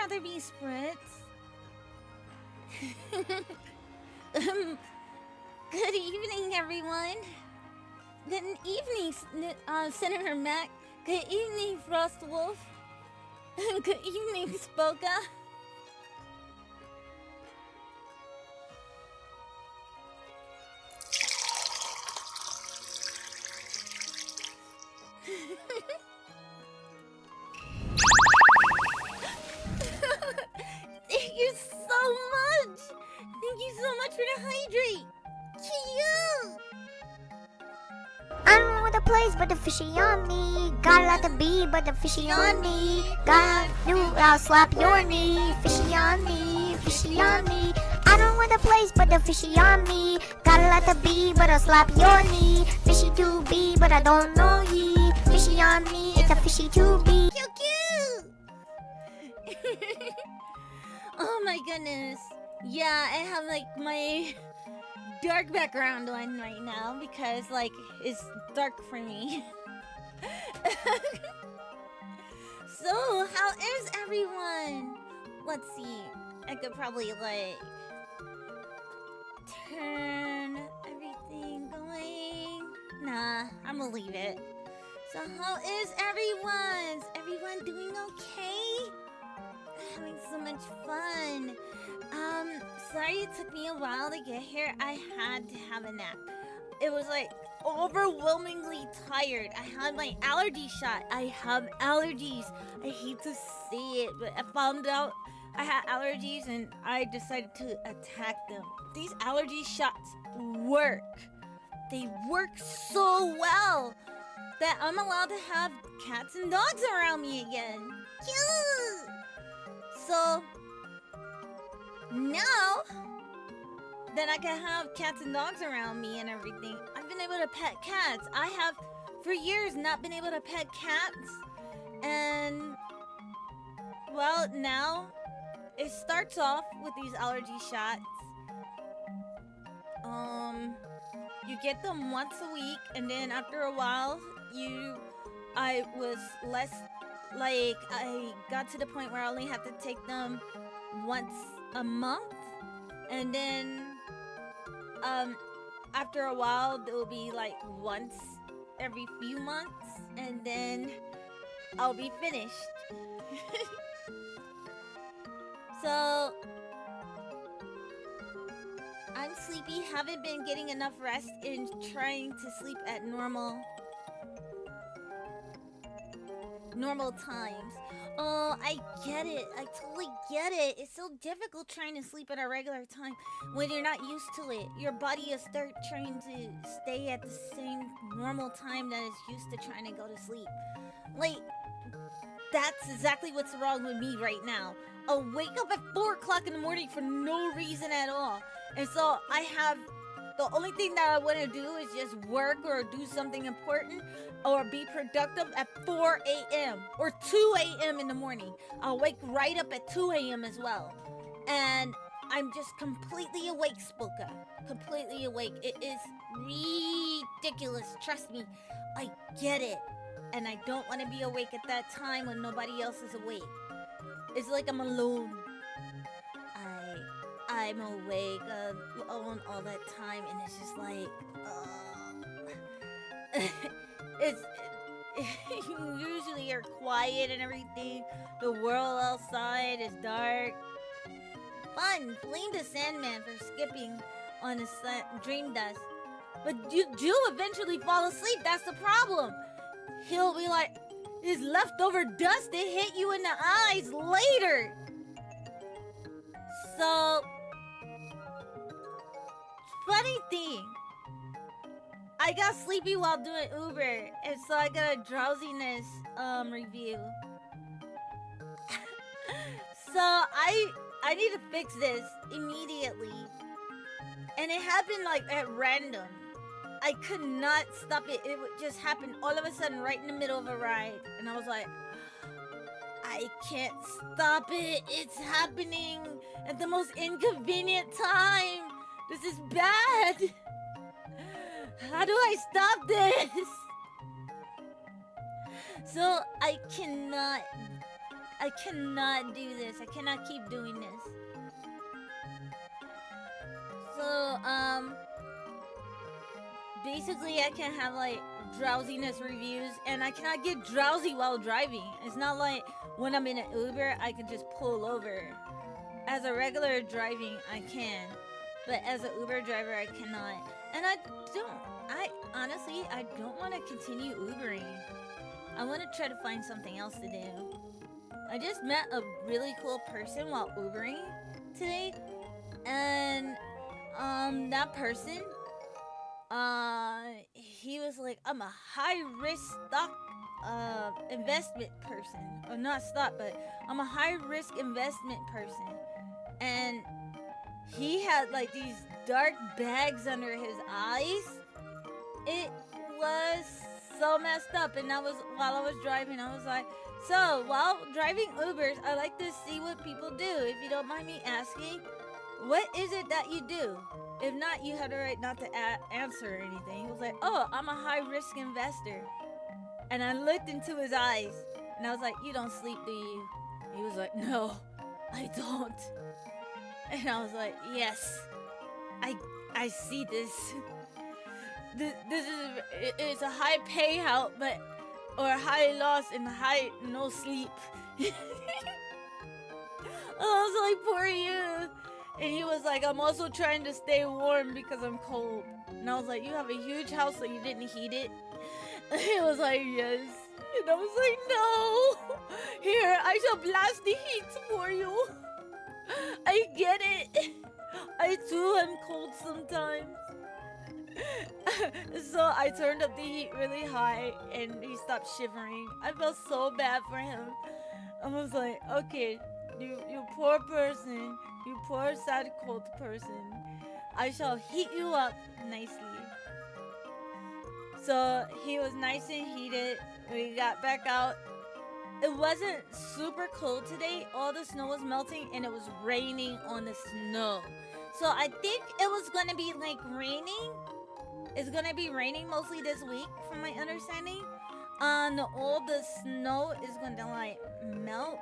rather be Spritz. Good evening, everyone. Good evening, Senator Mac. Good evening, Frostwolf. Good evening, Spoka. Thank you so much. Thank you so much for the hydrate. Cute. I don't know what the place, but the fishy on me. Got a lot to be, but the fishy on me. Got new, I'll slap your knee. Fishy on me, fishy on me. I don't know what the place, but the fishy on me. Got a lot to be, but I'll slap your knee. Fishy to be, but I don't know ye. Fishy on me, it's a fishy to be. Cute. Oh my goodness. Yeah, I have like my dark background on right now because like it's dark for me. So, how is everyone? Let's see. I could probably like turn everything going. Nah, I'm gonna leave it. So, how is everyone? Is everyone doing okay? Having so much fun. Sorry it took me a while to get here. I had to have a nap. It was like overwhelmingly tired. I had my allergy shot. I have allergies. I hate to say it, but I found out I had allergies and I decided to attack them. These allergy shots work. They work so well that I'm allowed to have cats and dogs around me again. Cute! So, now that I can have cats and dogs around me and everything, I've been able to pet cats. I have, for years, not been able to pet cats. And, well, now, it starts off with these allergy shots. You get them once a week, and then after a while, I was less, like, I got to the point where I only have to take them once a month, and then after a while they'll be like once every few months, and then I'll be finished. So I'm sleepy, haven't been getting enough rest in trying to sleep at normal times. Oh, I get it. I totally get it. It's so difficult trying to sleep at a regular time when you're not used to it. Your body will start trying to stay at the same normal time that it's used to trying to go to sleep. Like, that's exactly what's wrong with me right now. I'll wake up at 4 o'clock in the morning for no reason at all. And so the only thing that I want to do is just work or do something important or be productive at 4 a.m. or 2 a.m. in the morning. I'll wake right up at 2 a.m. as well. And I'm just completely awake, Spoka. Completely awake. It is ridiculous. Trust me, I get it. And I don't want to be awake at that time when nobody else is awake. It's like I'm alone. I'm awake alone all that time, and it's just like, it's usually you're quiet and everything. The world outside is dark. Fun. Blame the Sandman for skipping on his dream dust. But you do eventually fall asleep. That's the problem. He'll be like, his leftover dust, it hit you in the eyes later. So, funny thing, I got sleepy while doing Uber, and so I got a drowsiness review. So I need to fix this immediately, and it happened like at random. I could not stop it. It would just happen all of a sudden right in the middle of a ride, and I was like, I can't stop it. It's happening at the most inconvenient time. This is bad. How do I stop this? So I cannot I cannot do this. I cannot keep doing this. So, basically I can have like drowsiness reviews, and I cannot get drowsy while driving. It's not like when I'm in an Uber, I can just pull over. As a regular driving, I can. But as an Uber driver, I cannot. And I honestly, I don't want to continue Ubering. I want to try to find something else to do. I just met a really cool person while Ubering today. And, that person, he was like, I'm a high-risk stock, investment person. Or not stock, but I'm a high-risk investment person. And he had like these dark bags under his eyes. It was so messed up. And that was while I was driving. I was like, so while driving Ubers, I like to see what people do. If you don't mind me asking, what is it that you do? If not, you have the right not to answer or anything. He was like, oh, I'm a high-risk investor. And I looked into his eyes. And I was like, you don't sleep, do you? He was like, no, I don't. And I was like, yes, I see this. It's a high payout, but or high loss and high no sleep. I was like, poor you. And he was like, I'm also trying to stay warm because I'm cold. And I was like, you have a huge house, so you didn't heat it? And he was like, yes. And I was like, no. Here, I shall blast the heat for you. I get it. I too am cold sometimes. So I turned up the heat really high and he stopped shivering. I felt so bad for him. I was like, okay, you poor person, you poor sad cold person. I shall heat you up nicely. So he was nice and heated. We got back out. It wasn't super cold today. All the snow was melting and it was raining on the snow. So I think it was gonna be like raining. It's gonna be raining mostly this week from my understanding. All the snow is gonna like melt.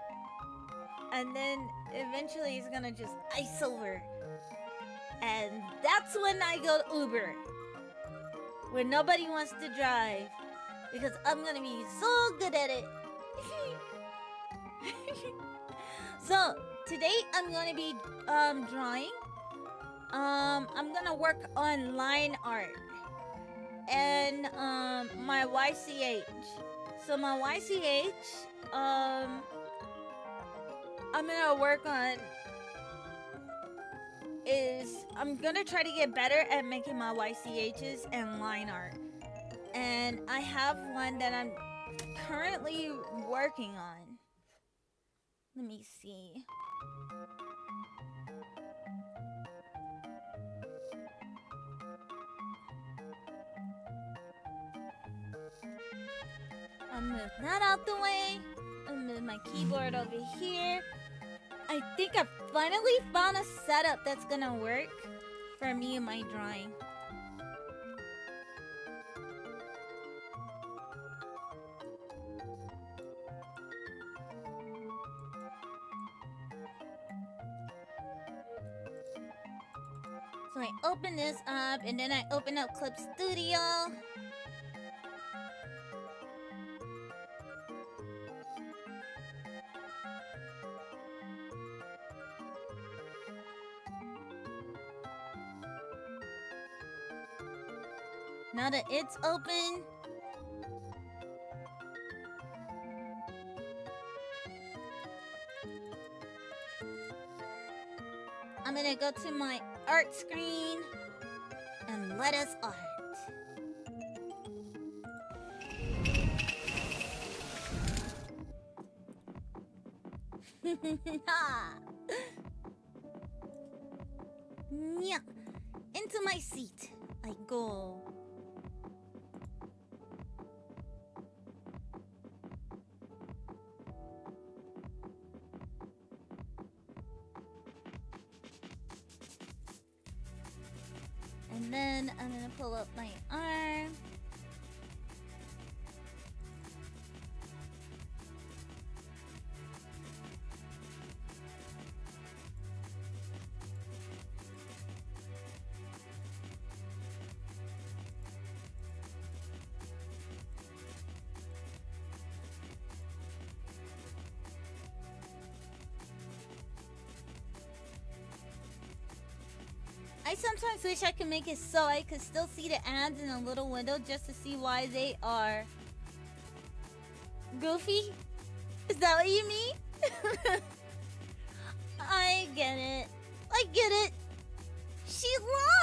And then eventually it's gonna just ice over. And that's when I go to Uber. When nobody wants to drive. Because I'm gonna be so good at it. So today I'm gonna be drawing. I'm gonna work on line art and my YCH. So my YCH, I'm gonna work on is I'm gonna try to get better at making my YCHs and line art. And I have one that I'm currently working on. Let me see. I'll move that out the way. I'll move my keyboard over here. I think I finally found a setup that's gonna work for me and my drawing. So I open this up and then I open up Clip Studio. Now that it's open, I'm gonna go to my art screen and let us art. Yeah. Into my seat I go. And then I'm gonna pull up my arm. I sometimes wish I could make it so I could still see the ads in a little window just to see why they are goofy. Is that what you mean? I get it. I get it. She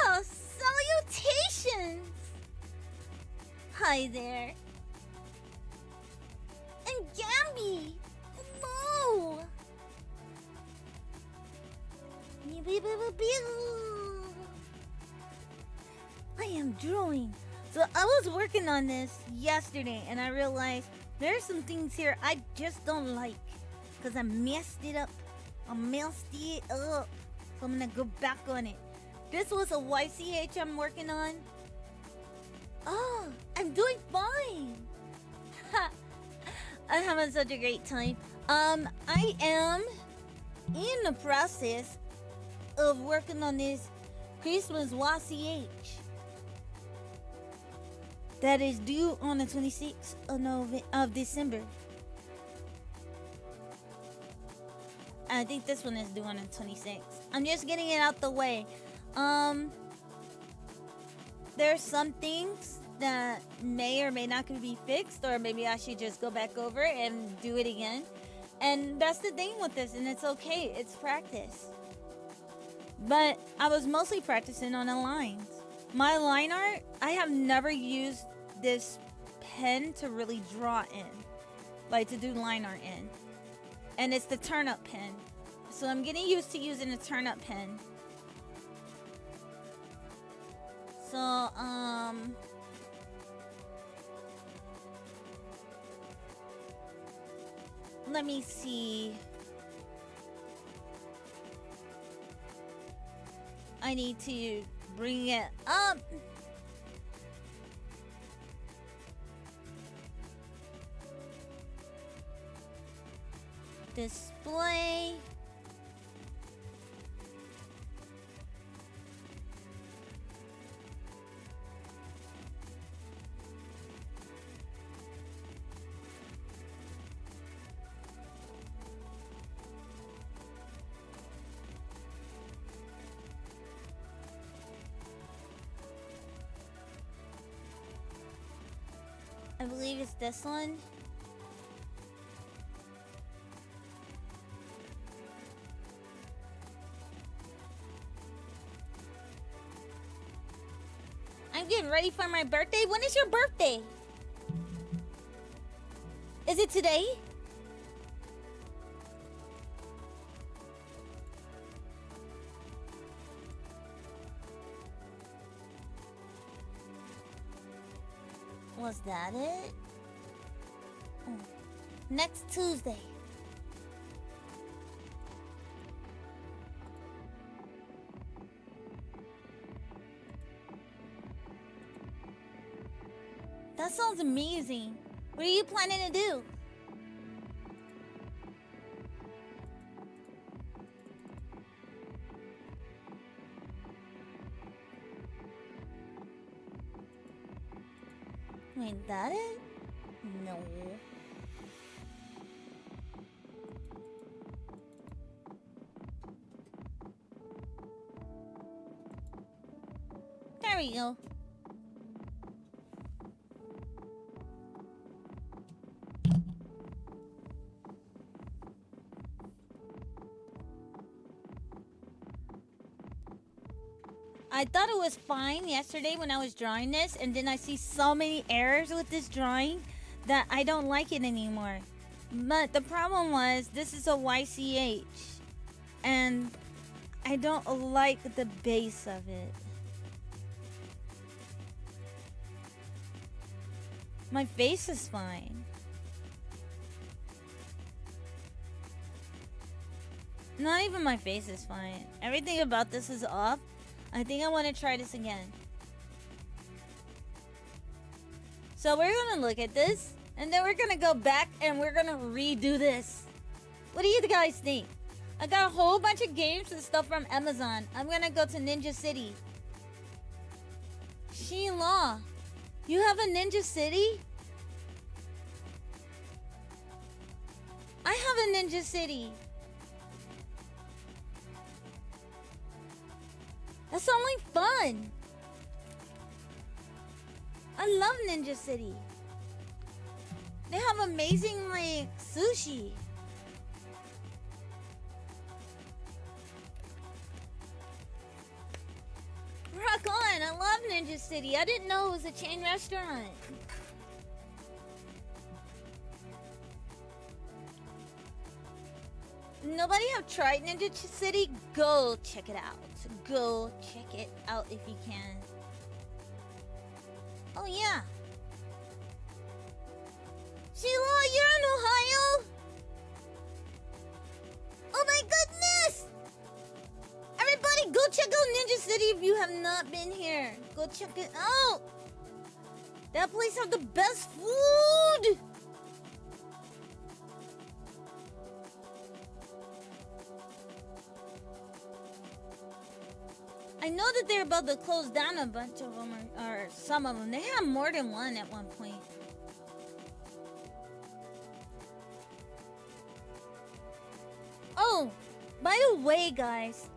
lost. Salutations. Hi there. And Gamby. Hello. I am drawing. So I was working on this yesterday and I realized there's some things here I just don't like because I messed it up. I messed it up. So I'm gonna go back on it. This was a YCH I'm working on. Oh, I'm doing fine. I'm having such a great time. I am in the process of working on this Christmas YCH that is due on the 26th of December. I think this one is due on the 26th. I'm just getting it out the way. There's some things that may or may not could be fixed, or maybe I should just go back over and do it again. And that's the thing with this, and it's okay. It's practice. But I was mostly practicing on the lines. My line art, I have never used this pen to really draw in, like to do line art in. And it's the turn-up pen. So I'm getting used to using the turn-up pen. So, let me see. I need to bring it up. Display. I believe it's this one. I'm getting ready for my birthday. When is your birthday? Is it today? Was that it? Oh. Next Tuesday. That sounds amazing. What are you planning to do? Wait, that it? No. There we go. I thought it was fine yesterday when I was drawing this, and then I see so many errors with this drawing that I don't like it anymore. But the problem was, this is a YCH, and I don't like the base of it. My face is fine. Not even my face is fine. Everything about this is off. I think I want to try this again. So we're going to look at this, and then we're going to go back and we're going to redo this. What do you guys think? I got a whole bunch of games and stuff from Amazon. I'm going to go to Ninja City. Sheila, you have a Ninja City? I have a Ninja City. That That sounds like fun. I love Ninja City. They have amazing, like, sushi. Rock on! I love Ninja City. I didn't know it was a chain restaurant. Nobody have tried Ninja City? Go check it out. Go check it out if you can. Oh yeah. Sheila, you're in Ohio? Oh my goodness! Everybody go check out Ninja City if you have not been here. Go check it out. That place have the best food. I know that they're about to close down a bunch of them, or some of them. They had more than one at one point. Oh, by the way, guys,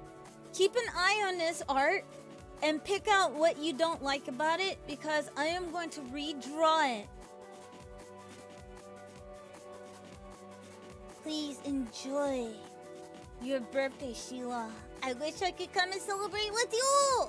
keep an eye on this art and pick out what you don't like about it, because I am going to redraw it. Please enjoy your birthday, Sheila. I wish I could come and celebrate with you.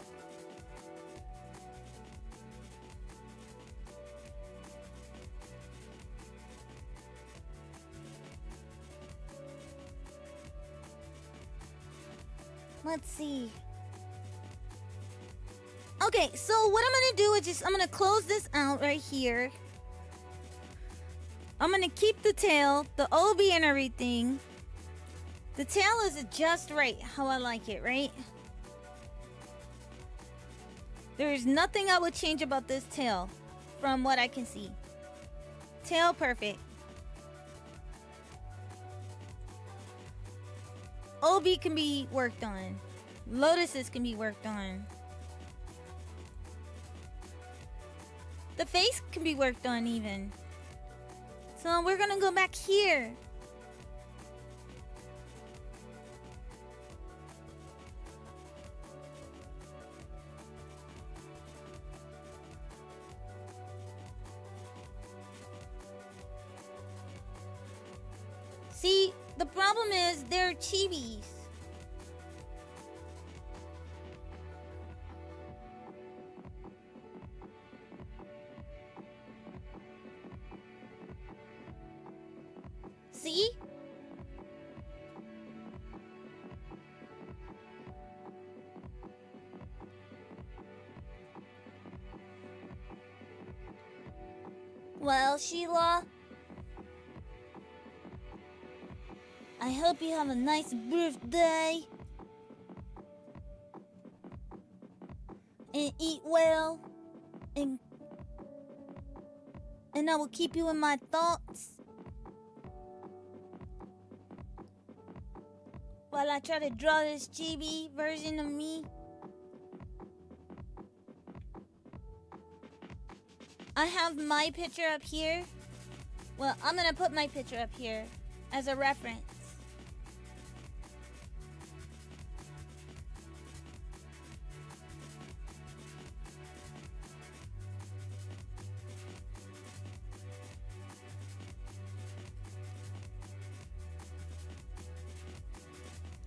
Let's see. Okay, so what I'm gonna do is I'm gonna close this out right here. I'm gonna keep the tail, the OB and everything. The tail is just right, how I like it, right? There's nothing I would change about this tail from what I can see. Tail perfect. OB can be worked on. Lotuses can be worked on. The face can be worked on even. So we're gonna go back here. See, the problem is they're chibis. See? Well, Sheila, I hope you have a nice birthday and eat well, and I will keep you in my thoughts while I try to draw this chibi version of me. I have my picture up here. Well, I'm gonna put my picture up here as a reference.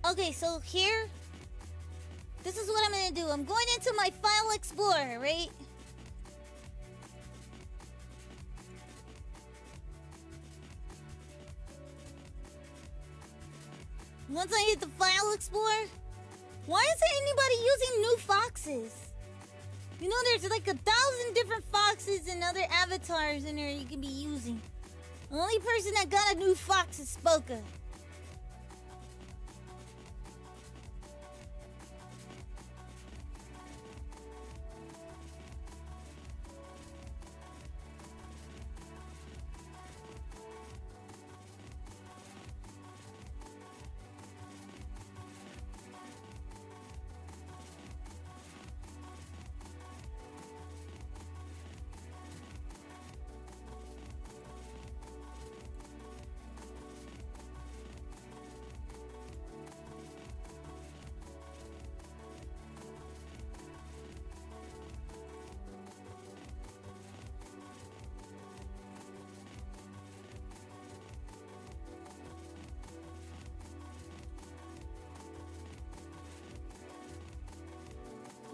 Okay, so here, this is what I'm gonna do. I'm going into my file explorer, right? Once I hit the file explorer, why isn't anybody using new foxes? You know, there's like 1,000 different foxes and other avatars in there you can be using. The only person that got a new fox is Spoka.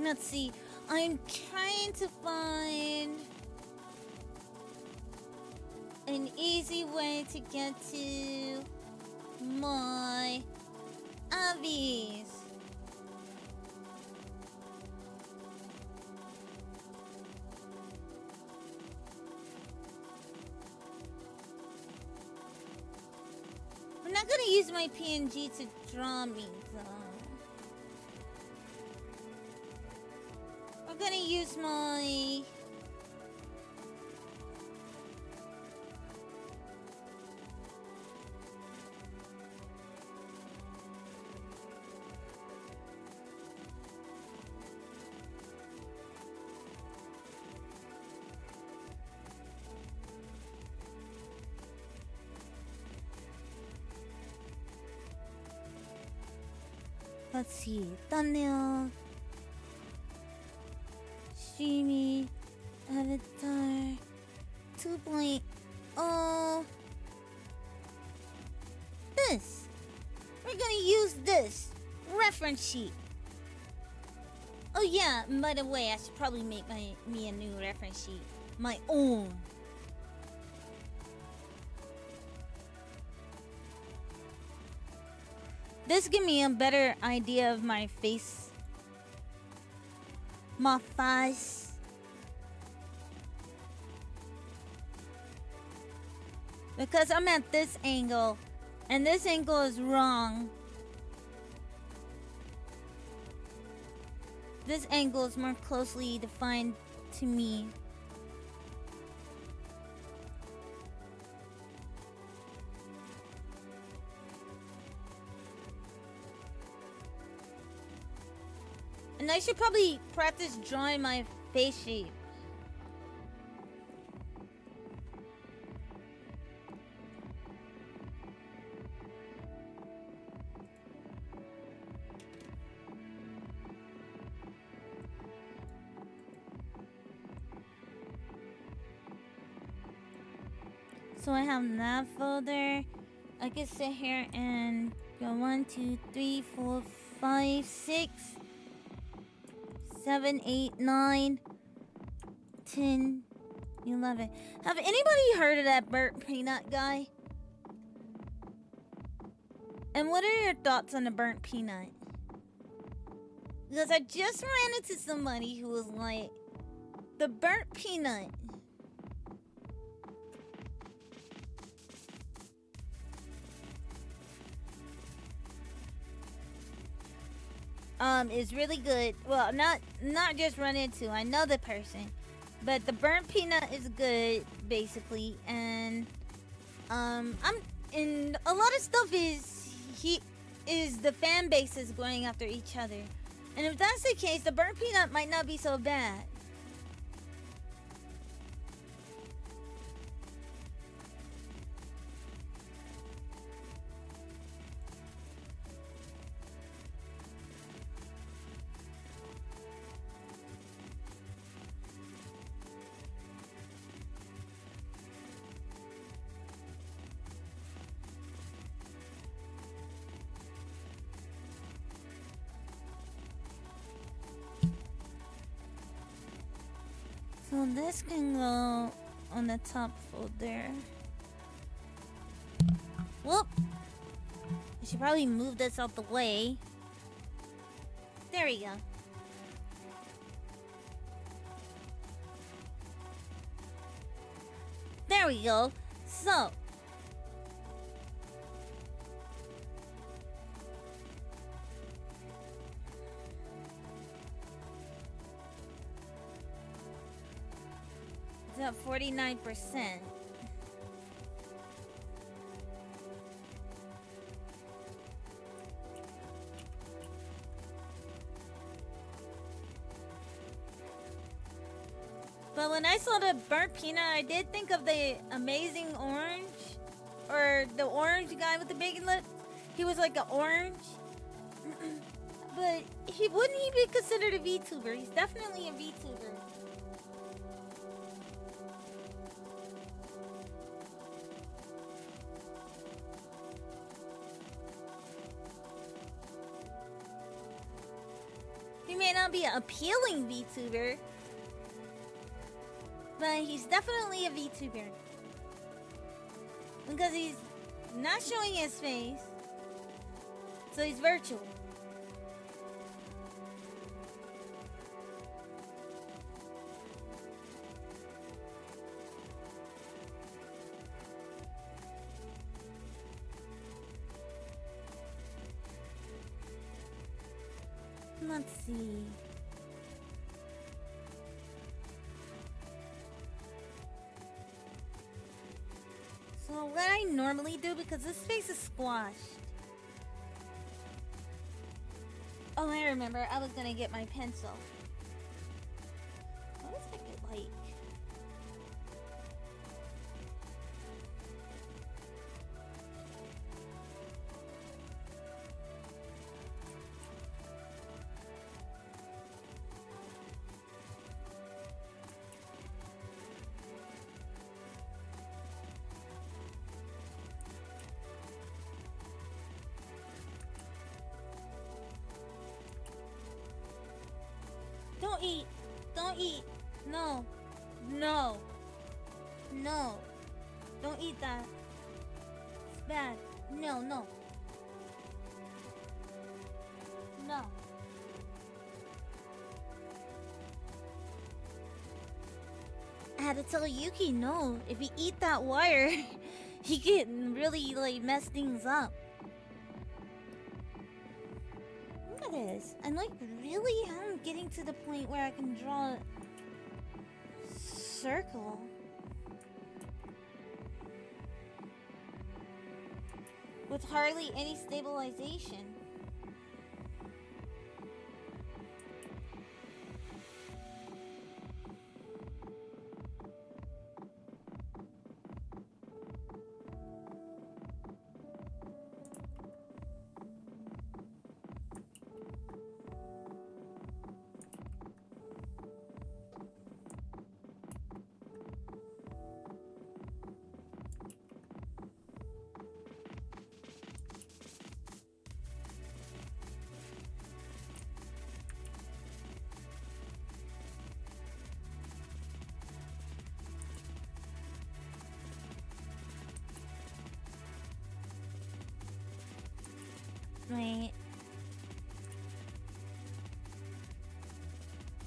Let's see. I'm trying to find an easy way to get to my Abby's. I'm not gonna use my PNG to draw me though. I'm gonna use my let's see, thumbnail, streamy, avatar, 2.0. This. We're gonna use this reference sheet. Oh yeah, by the way, I should probably make me a new reference sheet, my own. This give me a better idea of my face. My face. Because I'm at this angle, and this angle is wrong. This angle is more closely defined to me. And I should probably practice drawing my face shape. So I have that folder. I can sit here and go 1, 2, 3, 4, 5, 6, 7, 8, 9, 10, 11. Have anybody heard of that burnt peanut guy? And what are your thoughts on the burnt peanut? Because I just ran into somebody who was like, the burnt peanut is really good. Well, not just run into. I know the person, but the burnt peanut is good basically, and I'm and a lot of stuff is the fan base is going after each other, and if that's the case, the burnt peanut might not be so bad. So this can go on the top folder. Whoop! I should probably move this out the way. There we go. There we go. So. It's at 49%. But when I saw the burnt peanut, I did think of the Amazing Orange, or the orange guy with the big lips. He was like an orange. But wouldn't he be considered a VTuber? He's definitely a VTuber. He may not be an appealing VTuber, but he's definitely a VTuber because he's not showing his face, so he's virtual. Let's see. So what I normally do, because this space is squashed. Oh, I remember. I was gonna get my pencil. What does that get like? Don't eat. Don't eat. No. No. No. Don't eat that. It's bad. No, no. No. I had to tell Yuki no. If you eat that wire, he can really like mess things up. Look at this. I'm like really am getting to the point where I can draw a circle. With hardly any stabilization. Wait.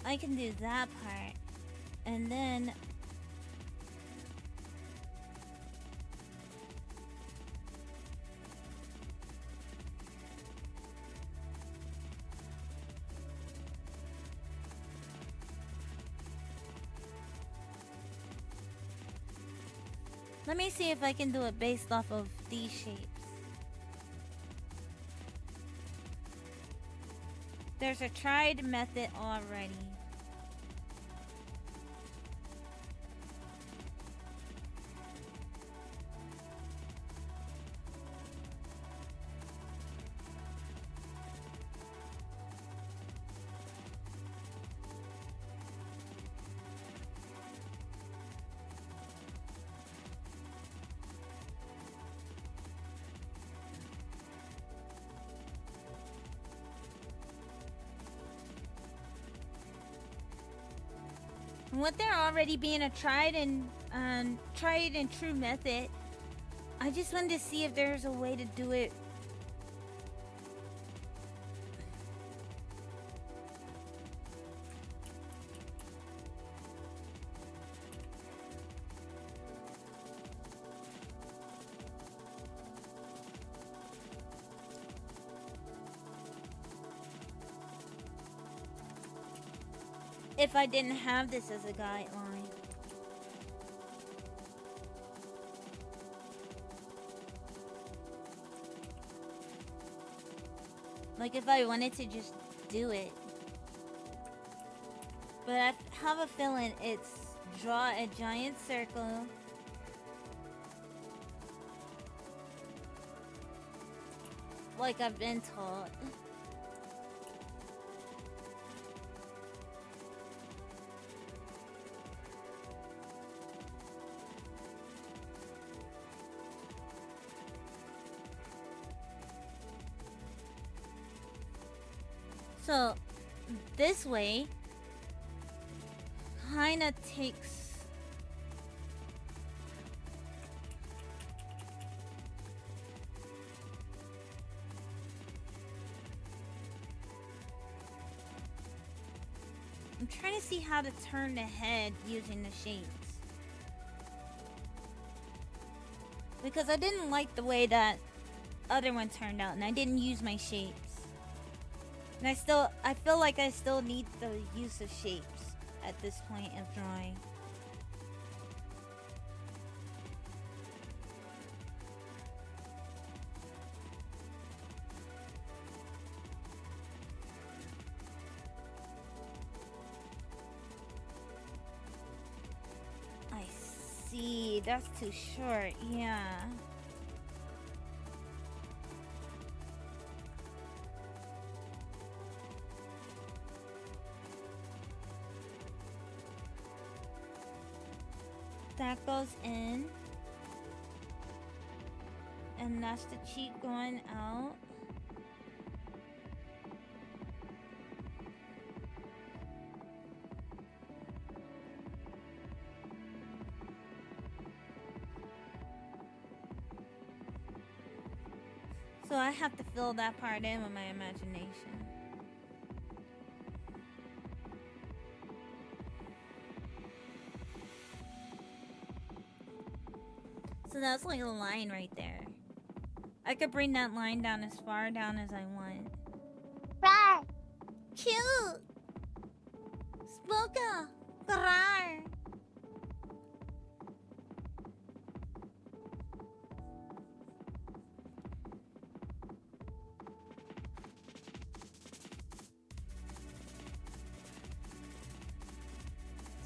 I can do that part. And then... let me see if I can do it based off of these shapes. There's a tried method already. With there already being a tried and true method, I just wanted to see if there's a way to do it. If I didn't have this as a guideline. Like if I wanted to just do it. But I have a feeling it's draw a giant circle. Like I've been taught. So, this way kinda takes... I'm trying to see how to turn the head using the shapes. Because I didn't like the way that other one turned out, and I didn't use my shapes. And I feel like I still need the use of shapes at this point of drawing. I see, that's too short, yeah. That goes in. And that's the cheek going out. So I have to fill that part in with my imagination. So that's like a line right there. I could bring that line down as far down as I want. Right. Cute! Spoka! Karar!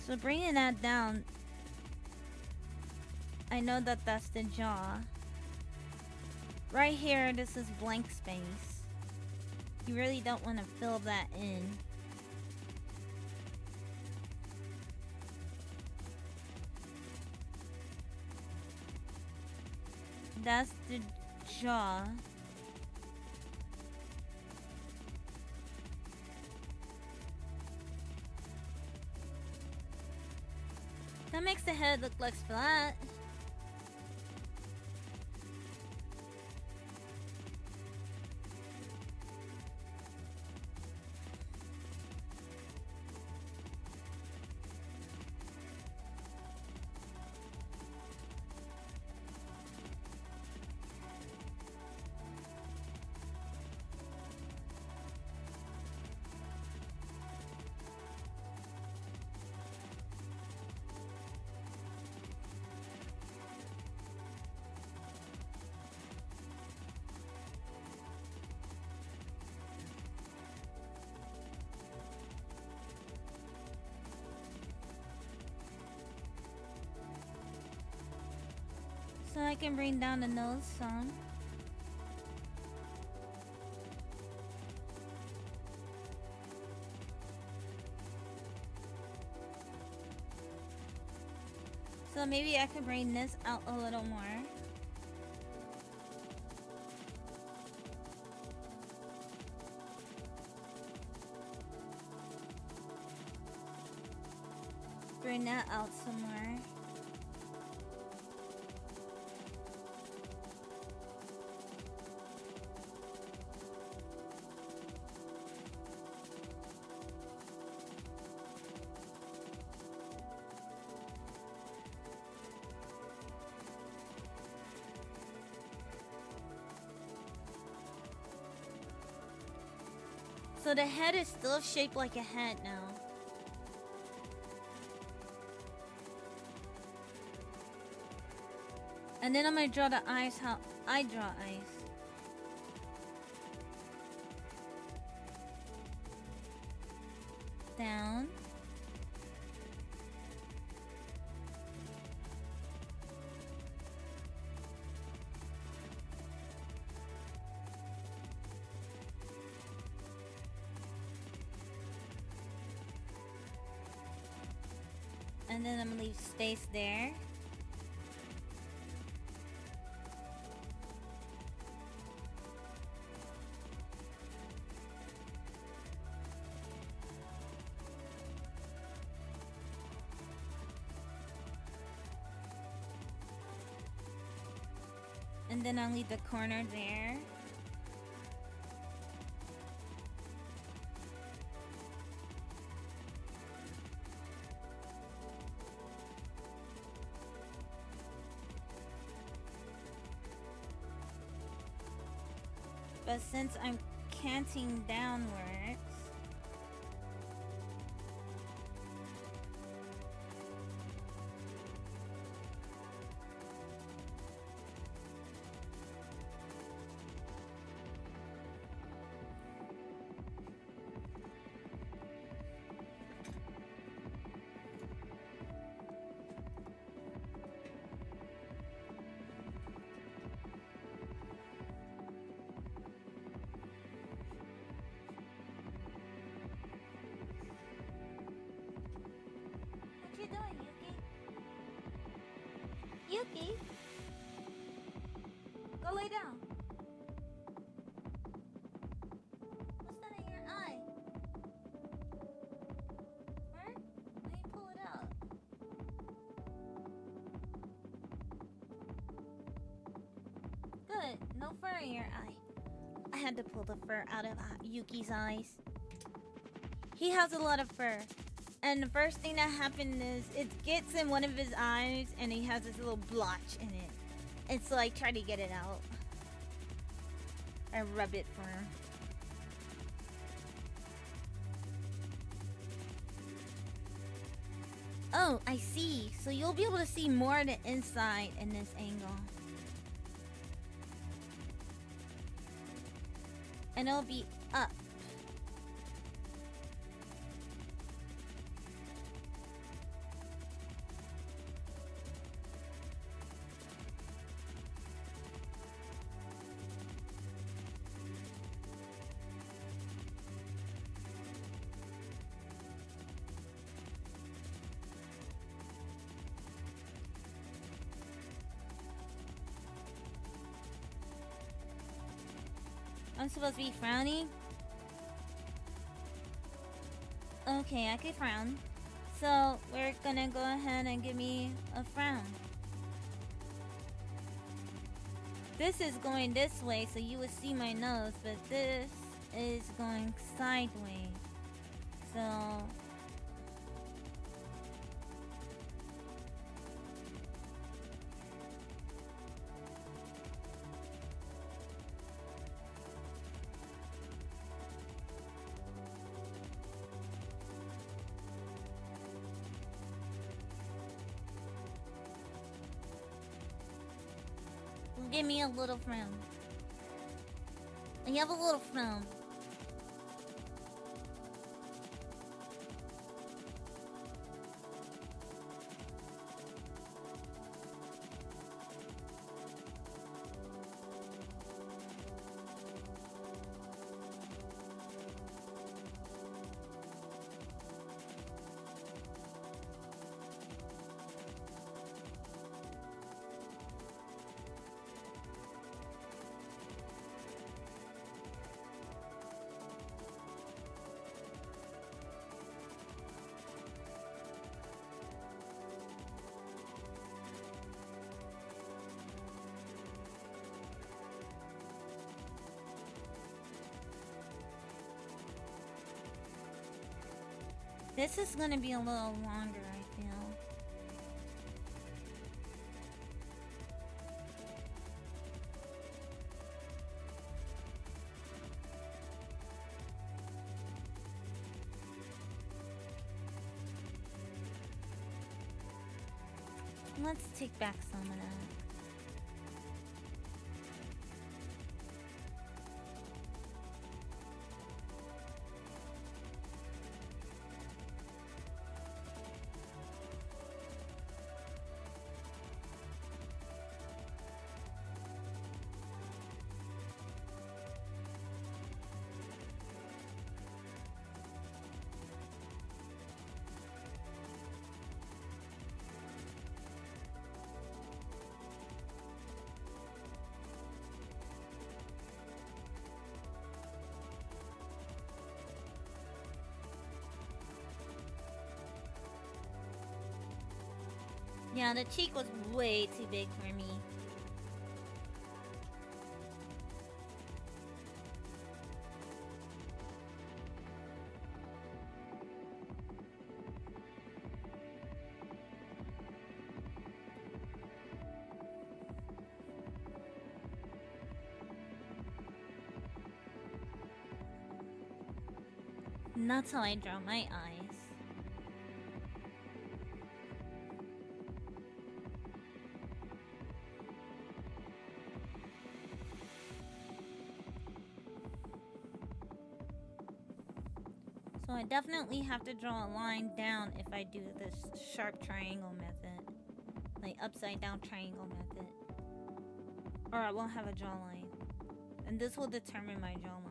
So bringing that down, I know that that's the jaw. Right here, this is blank space. You really don't want to fill that in. That's the jaw. That makes the head look like flat. So I can bring down the nose some. So maybe I could bring this out a little more. Bring that out some more. So the head is still shaped like a hat now. And then I'm gonna draw the eyes how I draw eyes. Down. And then I'm gonna leave space there. And then I'll leave the corner there. But since I'm canting downwards, what you doing, Yuki? Yuki? Go lay down. What's that in your eye? Where? Let me pull it out. Good. No fur in your eye. I had to pull the fur out of Yuki's eyes. He has a lot of fur. And the first thing that happened is it gets in one of his eyes and he has this little blotch in it. It's like trying to get it out. I rub it for him. Oh, I see. So you'll be able to see more of the inside in this angle. And it'll be up. I'm supposed to be frowning? Okay, I could frown. So, we're gonna go ahead and give me a frown. This is going this way, so you would see my nose, but this is going sideways. So... give me a little frown. You have a little frown. This is gonna be a little longer, I feel. Let's take back some of that. Yeah, the cheek was way too big for me. And that's how I draw my eyes. So I definitely have to draw a line down if I do this sharp triangle method. Like upside down triangle method. Or I won't have a jawline. And this will determine my jawline.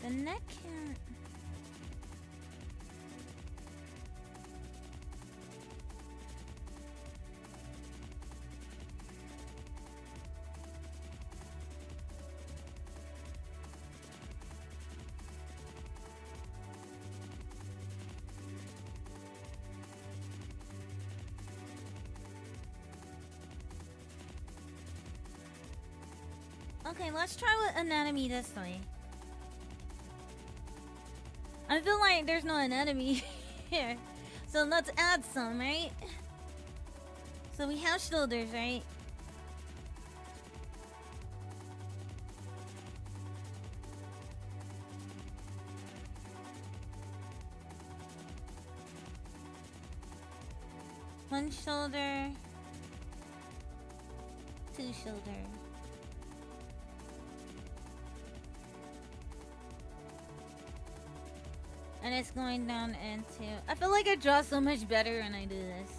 The neck can't... Okay, let's try with anatomy this way. I feel like there's no anatomy here. So let's add some, right? So we have shoulders, right? One shoulder. Two shoulders. And it's going down into... I feel like I draw so much better when I do this.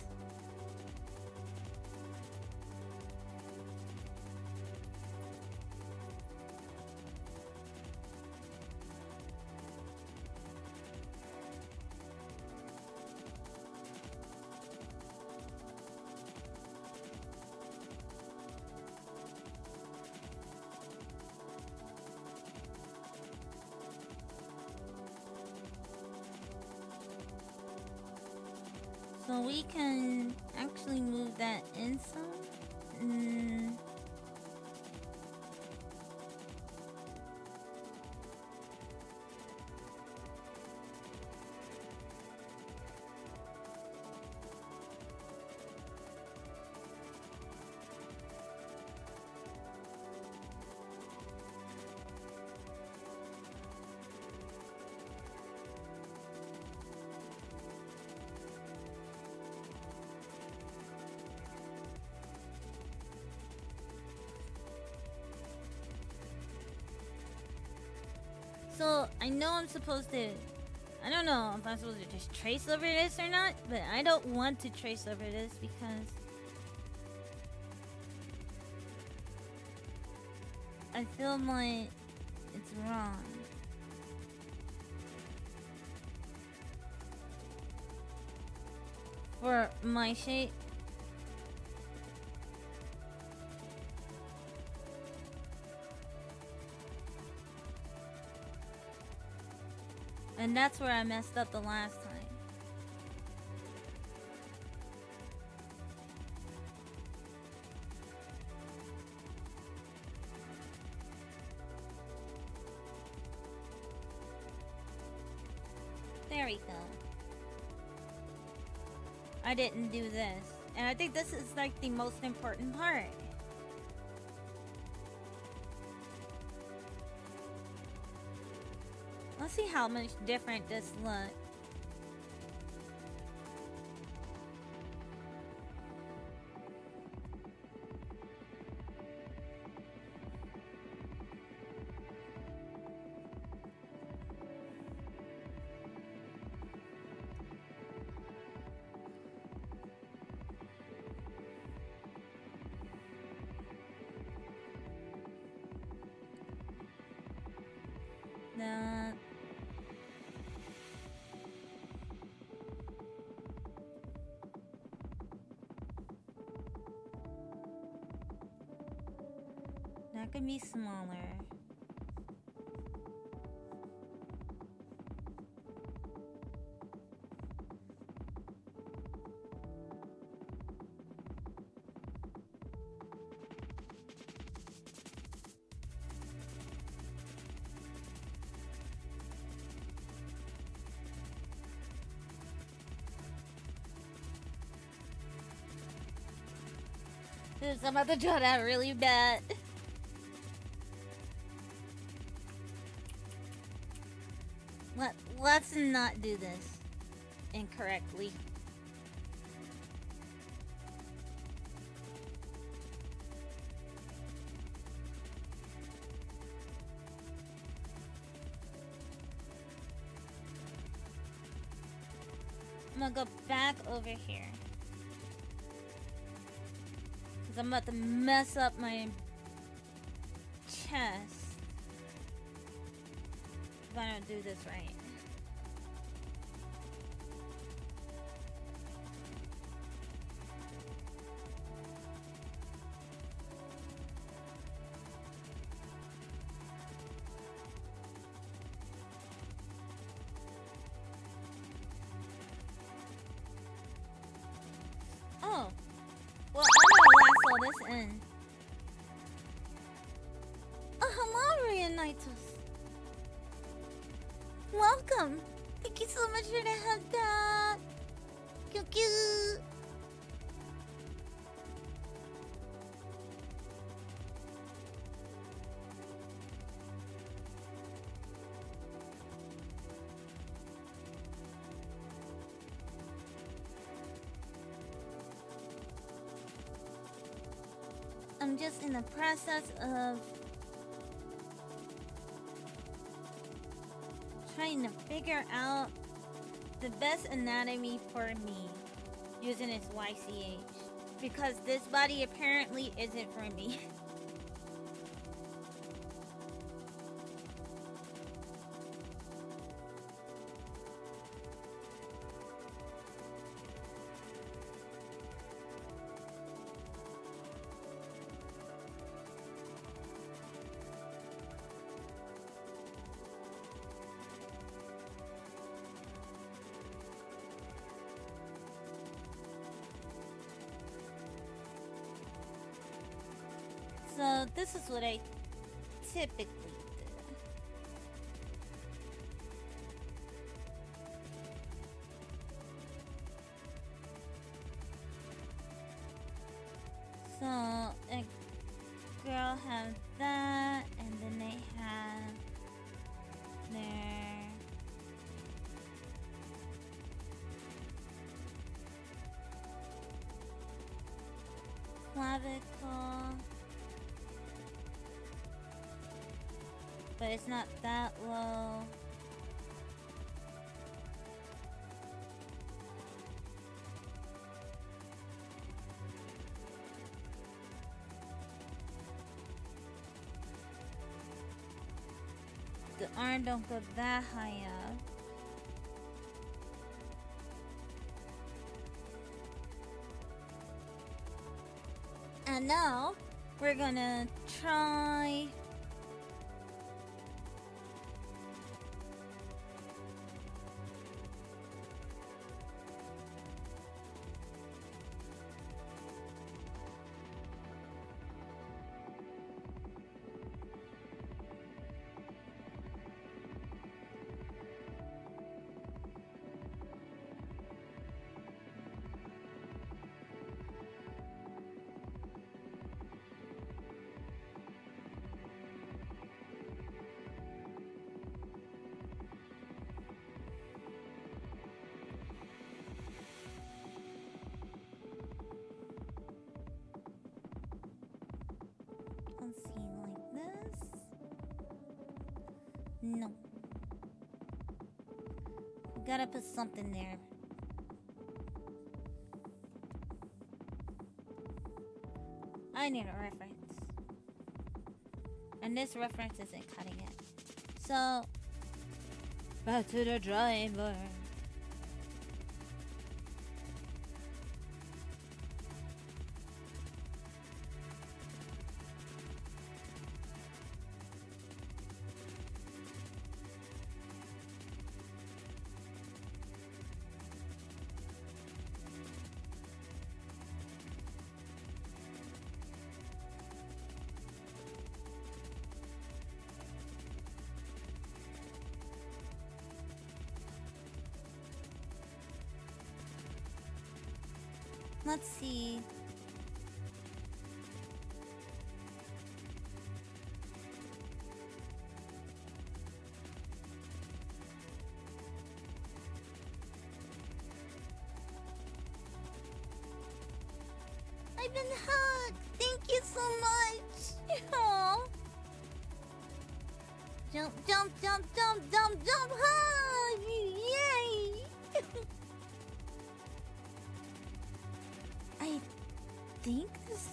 So we can actually move that in some. So I know I'm supposed to... I don't know if I'm supposed to just trace over this or not, but I don't want to trace over this because... I feel like it's wrong. For my shape. And that's where I messed up the last time. There we go. I didn't do this. And I think this is like the most important part. Let's see how much different this looks. That could be smaller. Oops, I'm about to draw that really bad. Let's not do this incorrectly. I'm gonna go back over here. Cause I'm about to mess up my chest if I don't do this right. Oh. Well, I'm gonna lasso this in. Oh, hello, Reunitus. Welcome. Thank you so much for the hug. Cute, cute. I'm just in the process of trying to figure out the best anatomy for me using its YCH, because this body apparently isn't for me. So this is what I typically do. So a girl have that, and then they have their clavicle. But it's not that low. The arm don't go that high up. And now we're gonna try let's see, like this. No. Gotta put something there. I need a reference. And this reference isn't cutting it. So, back to the drawing board. Let's see. I've been hugged. Thank you so much. Aw. Jump, jump, jump, jump, jump, jump, hug! Yay! I think this.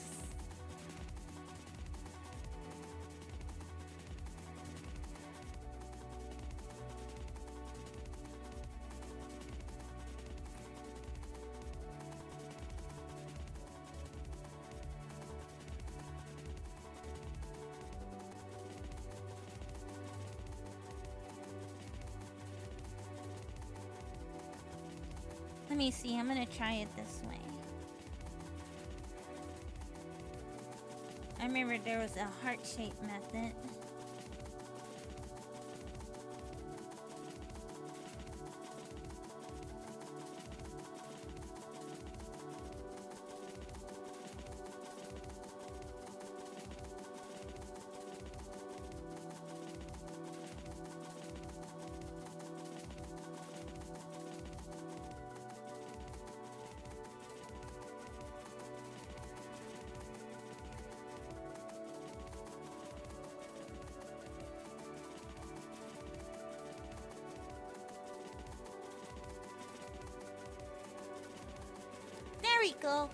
Let me see, I'm gonna try it this way. I remember there was a heart-shaped method. There we go.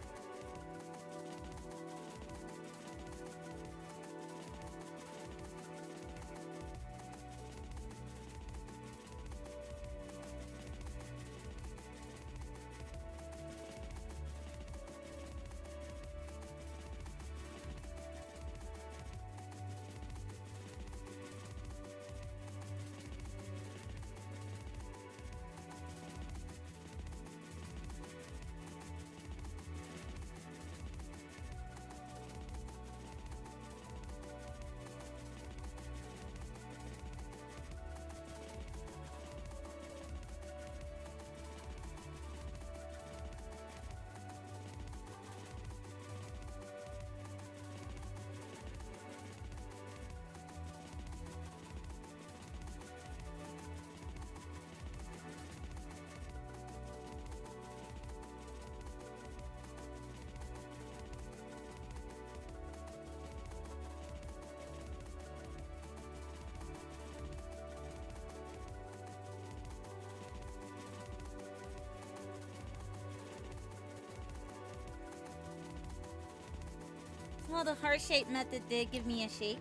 Well, the heart-shaped method did give me a shape.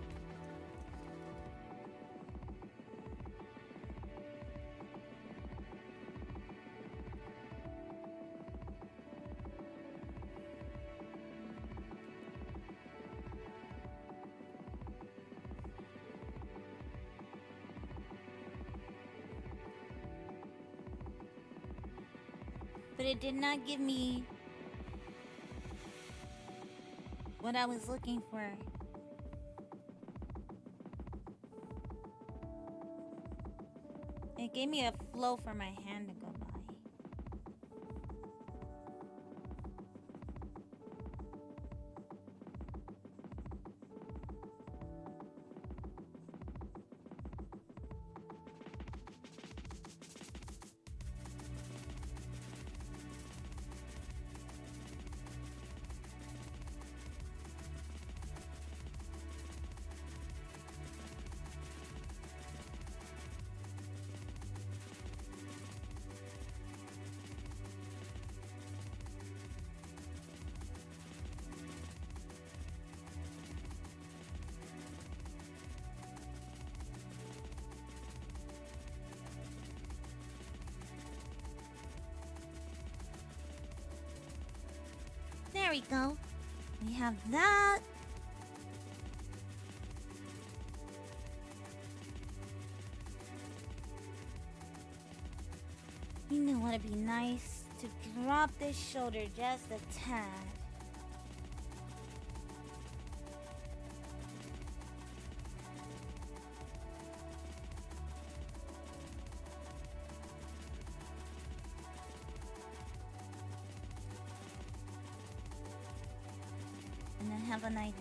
But it did not give me what I was looking for. It gave me a flow for my hand to go by. There we go. We have that. You know what would be nice? To drop this shoulder just a tad. And then have an idea.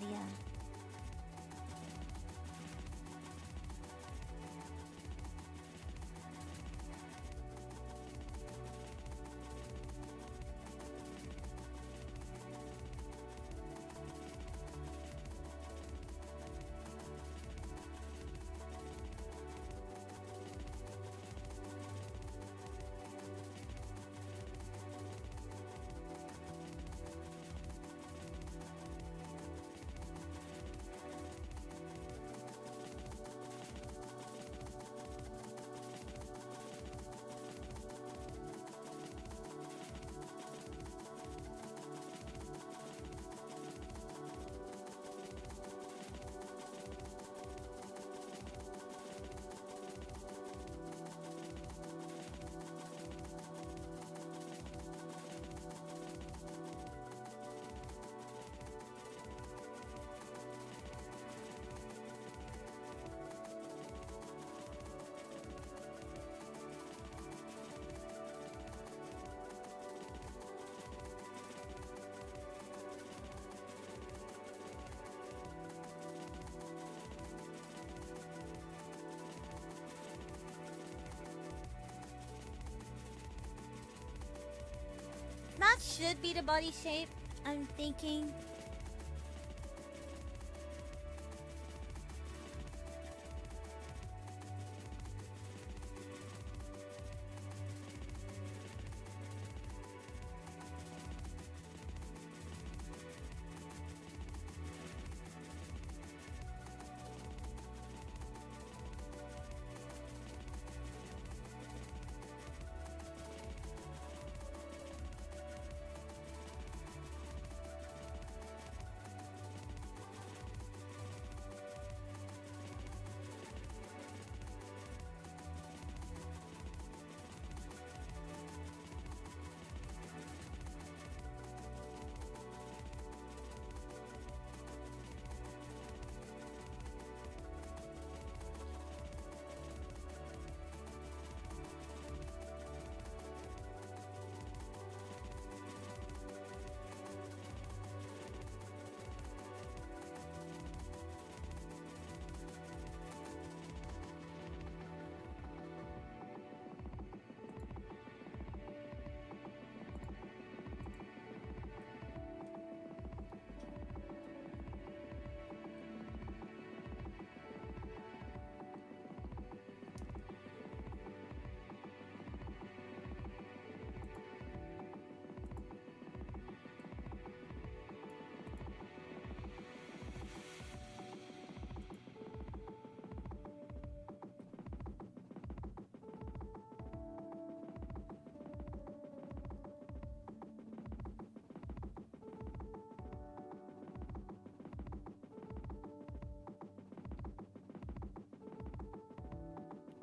should be the body shape, I'm thinking.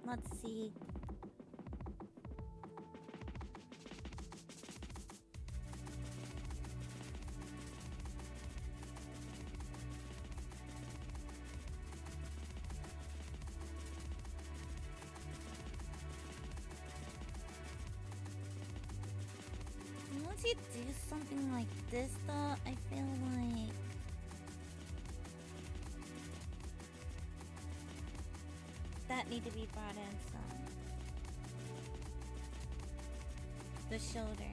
Let's see. Once you do something like this, though, I feel like that need to be brought in some. The shoulder.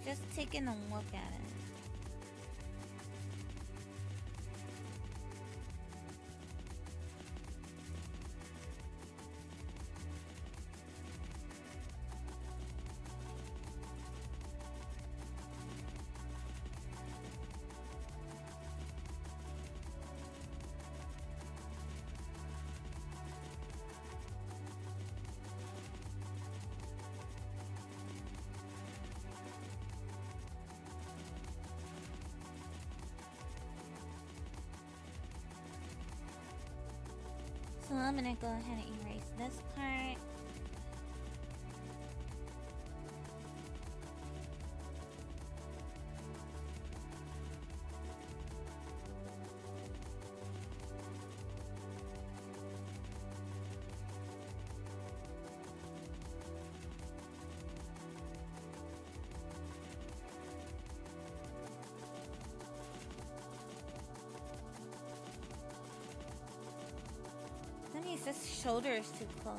Just taking a look at it. So I'm gonna go ahead and erase this part. That means this shoulder is too close.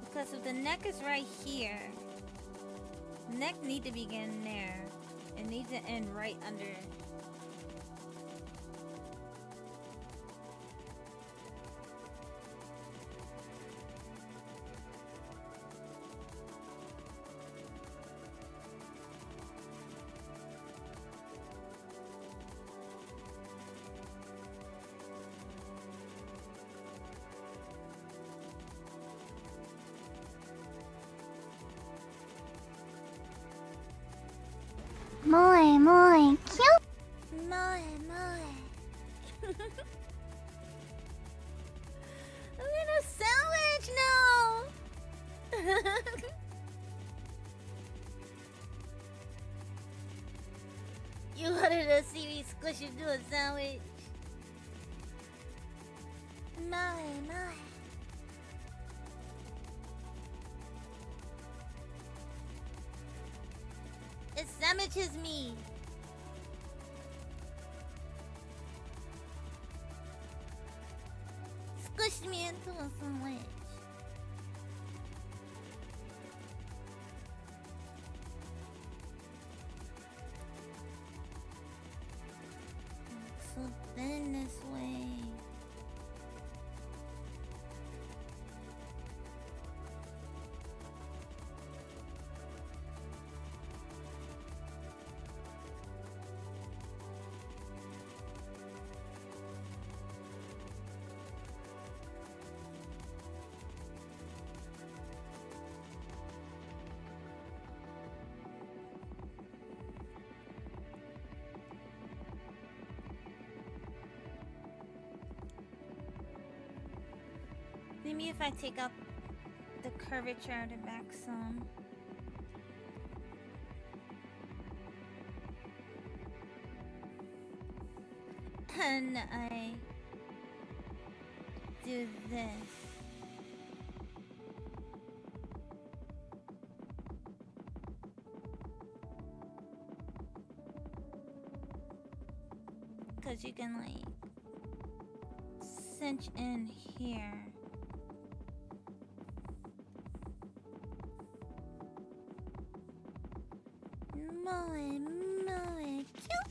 Because if the neck is right here, neck need to begin there. It needs to end right under. Moi, cute. My. I'm in a sandwich now. You wanted to see me squish into a sandwich. My. It sandwiches me. Squished me into a sandwich. It's so thin this way. Maybe if I take out the curvature of the back some. And I do this. Cause you can like cinch in here. Cute.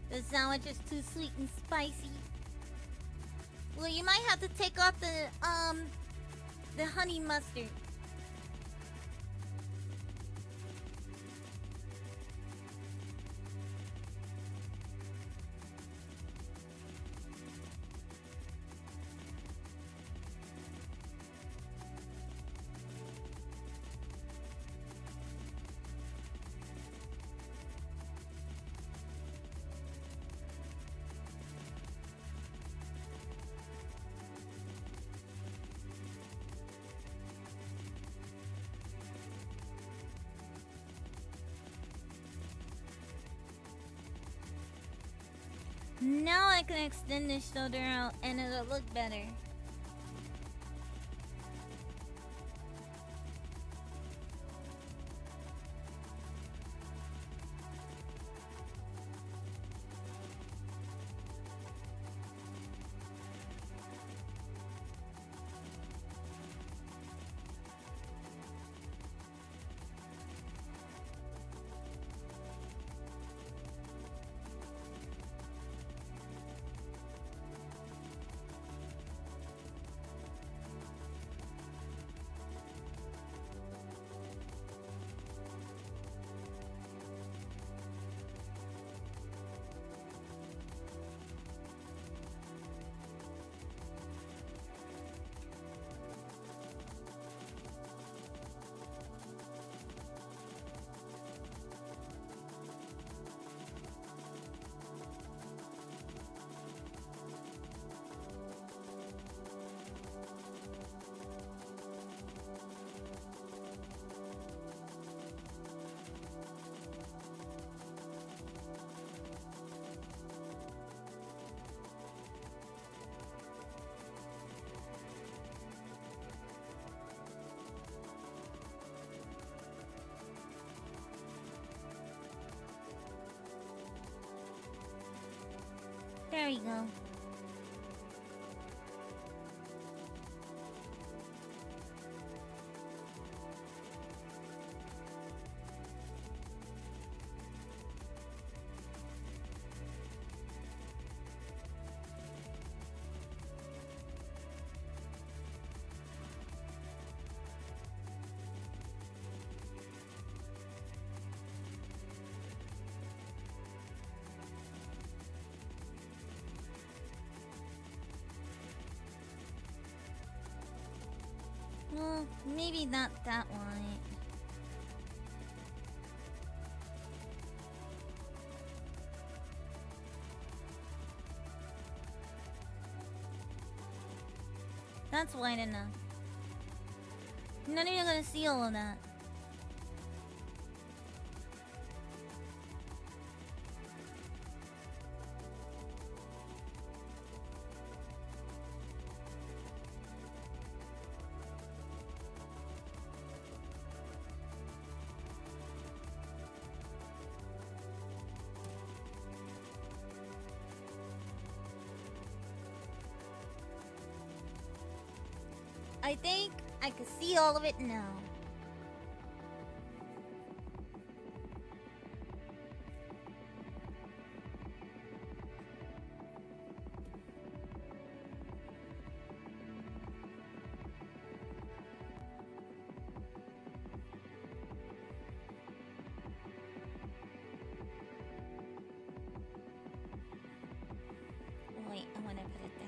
The sandwich is too sweet and spicy. Well, you might have to take off the honey mustard. Now I can extend this shoulder out and it'll look better. There you go. Well, maybe not that wide. That's wide enough. None of you are gonna see all of that. I think I can see all of it now. Wait, I want to put it there.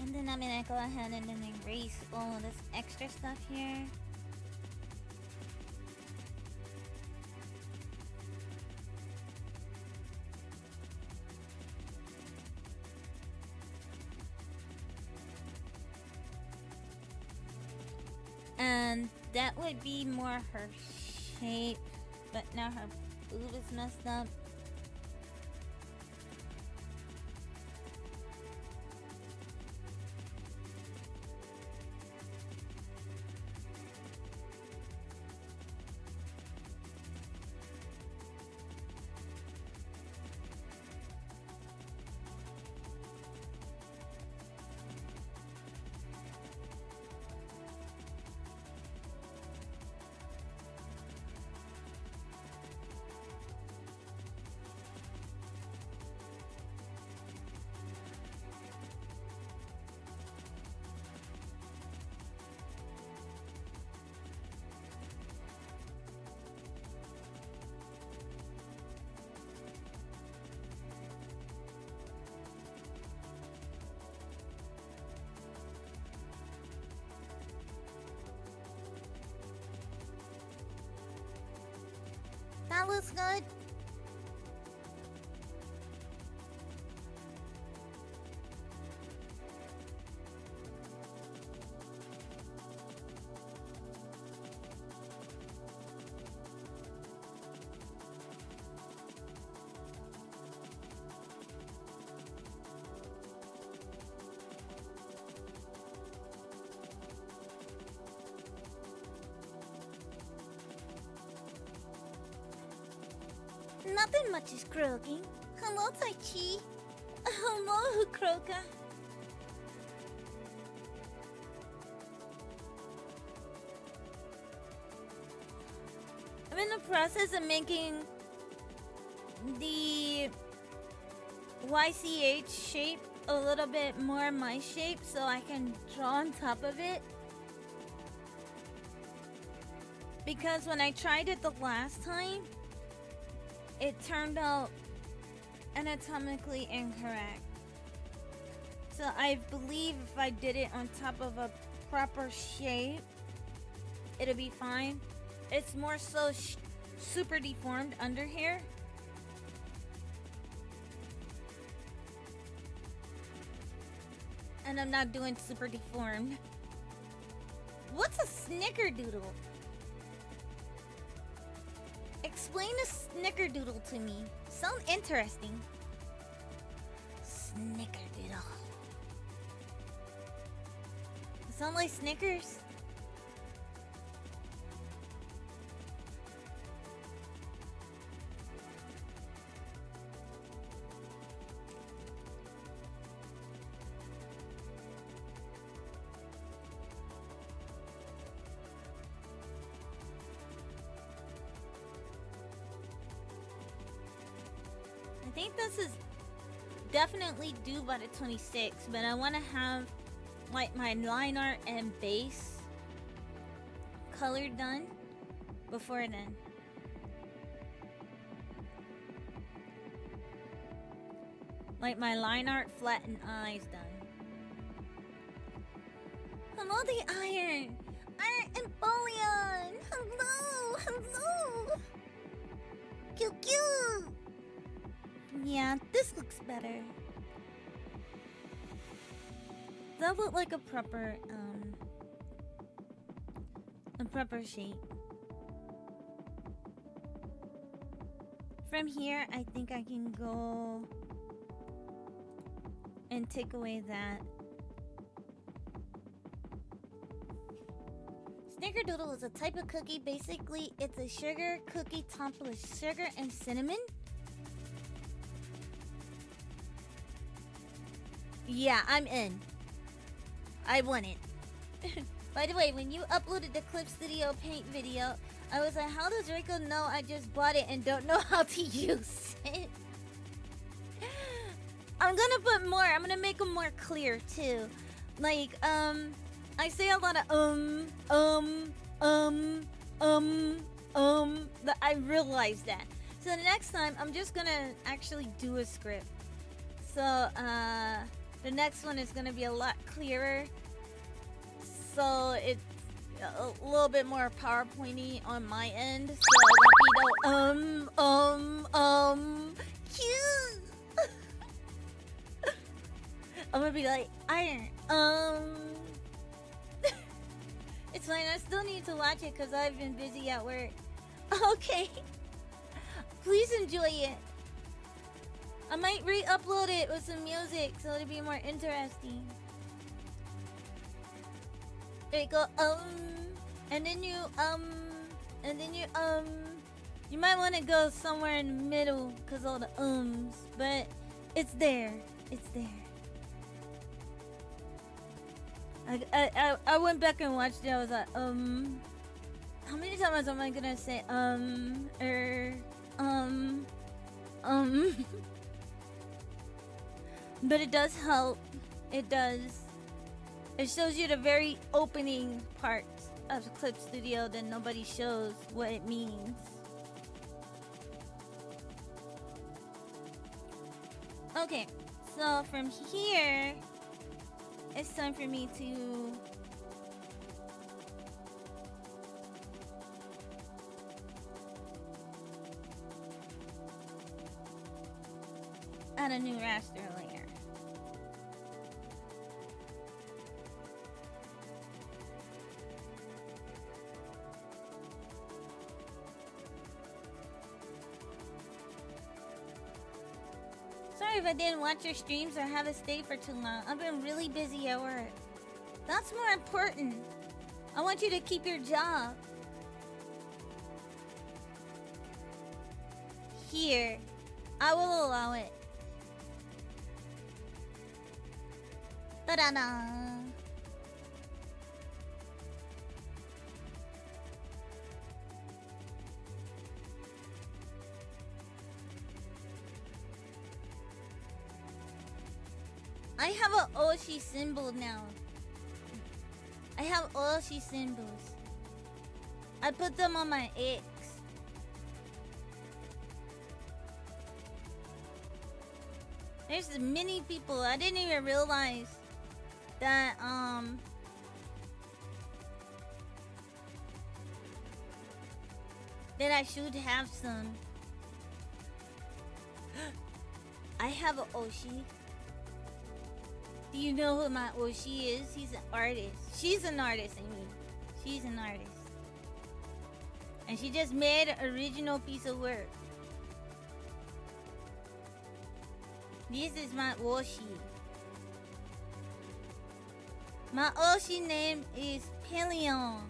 And then I'm gonna go ahead and then erase all of this extra stuff here. And that would be more her shape, but now her boob is messed up. That looks good. Nothing much is croaking. Hello, Tai Chi. Hello, Kroka. I'm in the process of making the YCH shape a little bit more my shape so I can draw on top of it. Because when I tried it the last time, it turned out anatomically incorrect. So I believe if I did it on top of a proper shape, it'll be fine. It's more so super deformed under here. And I'm not doing super deformed. What's a snickerdoodle? Explain a snickerdoodle to me. Sound interesting. Snickerdoodle. Sound like Snickers? I think this is definitely due by the 26th, but I want to have like my line art and base color done before then. Like my line art, flat, and eyes done. Hello, the Iron! Iron and Bullion! Hello! Hello! Cute, cute! Yeah, this looks better. that look like a proper shape? From here, I think I can go and take away that. Snickerdoodle is a type of cookie. Basically, it's a sugar cookie topped with sugar and cinnamon. Yeah, I'm in. I want it. By the way, when you uploaded the Clip Studio Paint video, I was like, how does Rico know I just bought it and don't know how to use it? I'm gonna put more. I'm gonna make them more clear too. Like, I say a lot of I realize that. So the next time, I'm just gonna actually do a script. So, the next one is gonna be a lot clearer. So it's a little bit more PowerPointy on my end. So I won't be no cute. I'm gonna be like iron. It's fine. I still need to watch it because I've been busy at work. Okay. Please enjoy it. I might re-upload it with some music so it'll be more interesting. There you go. And then you you might want to go somewhere in the middle because all the but it's there. It's there. I went back and watched it. I was like, how many times am I gonna say But it does help. It does. It shows you the very opening parts of Clip Studio that nobody shows what it means. Okay, so from here, it's time for me to add a new raster layer. Sorry if I didn't watch your streams or have to stay for too long. I've been really busy at work. That's more important. I want you to keep your job. Here, I will allow it. Ta-da-da! I have an Oshi symbol now. I have Oshi symbols. I put them on my X. There's many people. I didn't even realize that that I should have some. I have an Oshi. Do you know who my Oshi is? He's an artist. She's an artist, I mean. She's an artist. And she just made an original piece of work. This is my Oshi. My Oshi name is Pelion.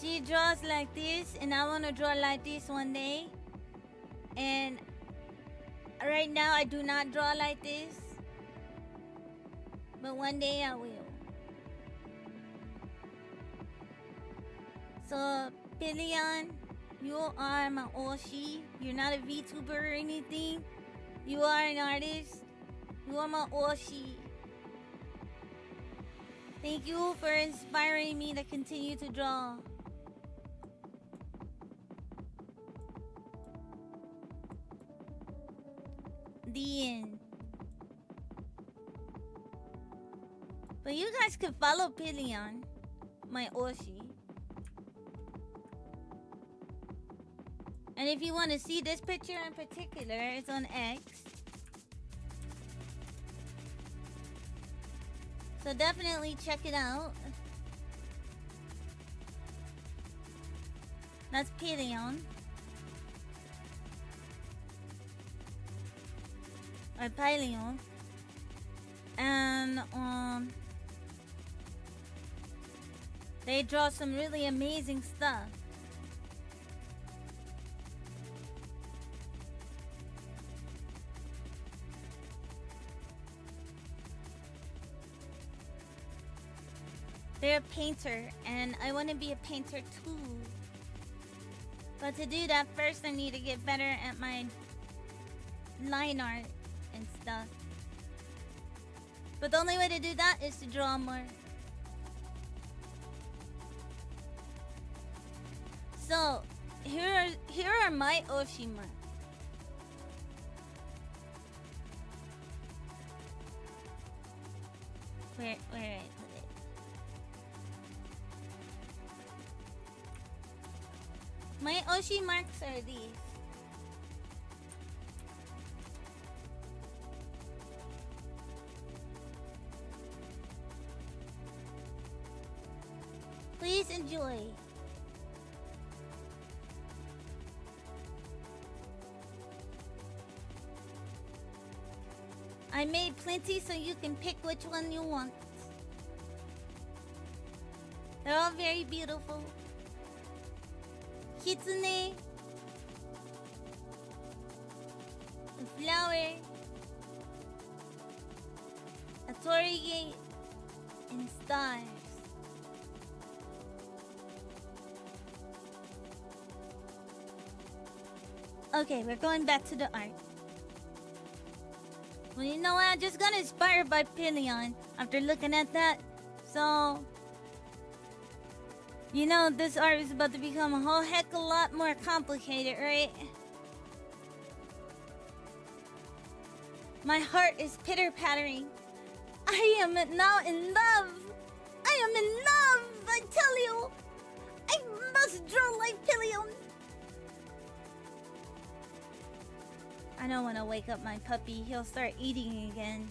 She draws like this, and I want to draw like this one day. And right now, I do not draw like this. But one day I will. So, Pelion, you are my Oshi. You're not a VTuber or anything. You are an artist. You are my Oshi. Thank you for inspiring me to continue to draw. The end. But you guys can follow Pelion, my Oshi. And if you want to see this picture in particular, it's on X. So definitely check it out. That's Paleon. Or Paleon. And they draw some really amazing stuff. They're a painter, and I want to be a painter too. But to do that, first I need to get better at my line art and stuff. But the only way to do that is to draw more. So, here are my Oshima. Where I put it? My Oshi marks are these. Please enjoy. I made plenty so you can pick which one you want. They're all very beautiful. Kitsune, a flower, a torii, and stars. Okay, we're going back to the art. Well, you know what? I just got inspired by Paleon after looking at that. So, you know, this art is about to become a whole heck of a lot more complicated, right? My heart is pitter-pattering. I am now in love. I am in love, I tell you. I must draw like Paleon. I don't want to wake up my puppy. He'll start eating again.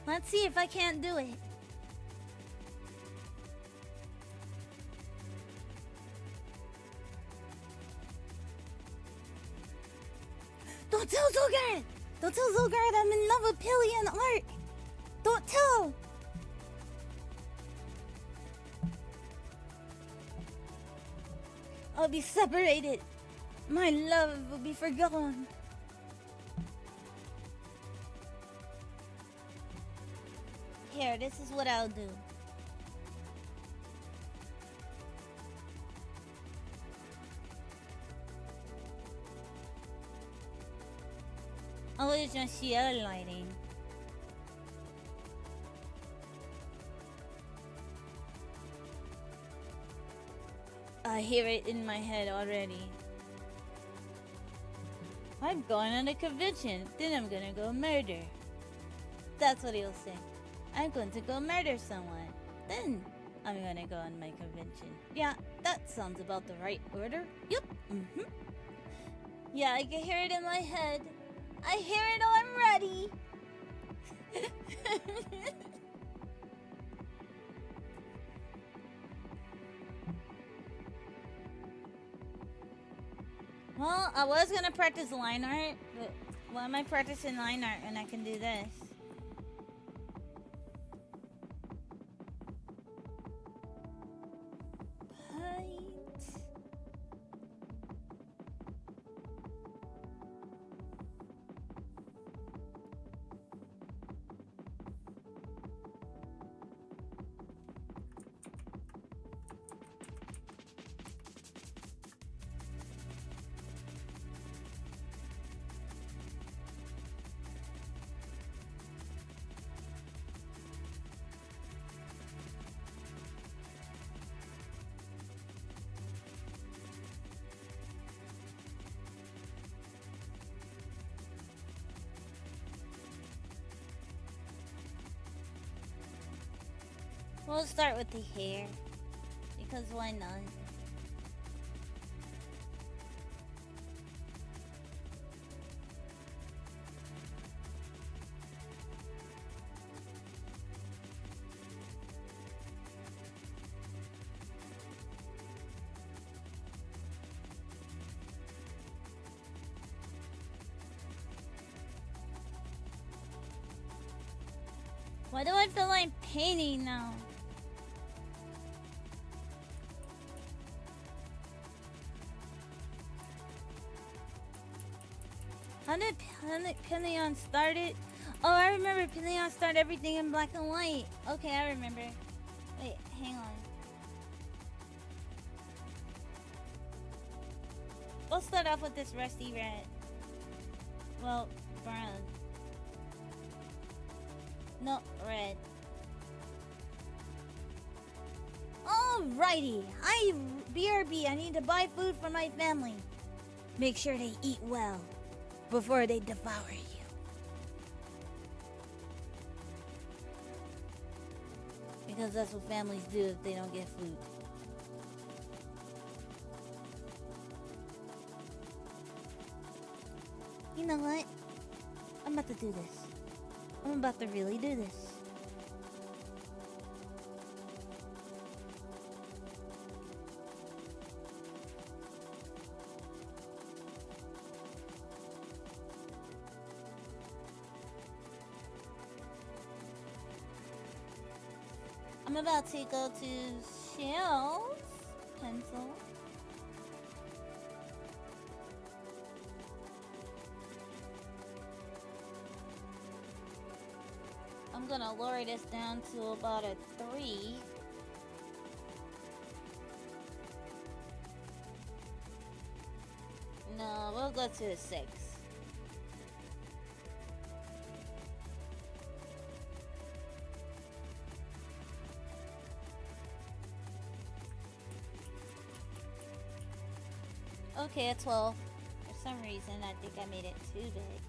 Let's see if I can't do it. Don't tell Zolgard! Don't tell Zolgard I'm in love with Paleon art! Don't tell! I'll be separated. My love will be forgotten. Here, this is what I'll do. I'll use my Sierra lighting. I hear it in my head already. I'm going on a convention, then I'm gonna go murder. That's what he'll say. I'm going to go murder someone. Then I'm gonna go on my convention. Yeah, that sounds about the right order. Yep. Yeah, I can hear it in my head. I hear it already. Well, I was gonna practice line art, but why am I practicing line art when I can do this? We'll start with the hair, because why not? Why do I feel like painting now? How did Peleon start it? Oh, I remember Peleon started everything in black and white. Okay, I remember. Wait, hang on. We'll start off with this rusty red. Well, brown. No, red. Alrighty. BRB, I need to buy food for my family. Make sure they eat well before they devour you. Because that's what families do if they don't get food. You know what? I'm about to do this. I'm about to really do this. I'm about to go to Shell's pencil. I'm gonna lower this down to about a 3. No, we'll go to a 6. Okay, a 12. For some reason, I think I made it too big.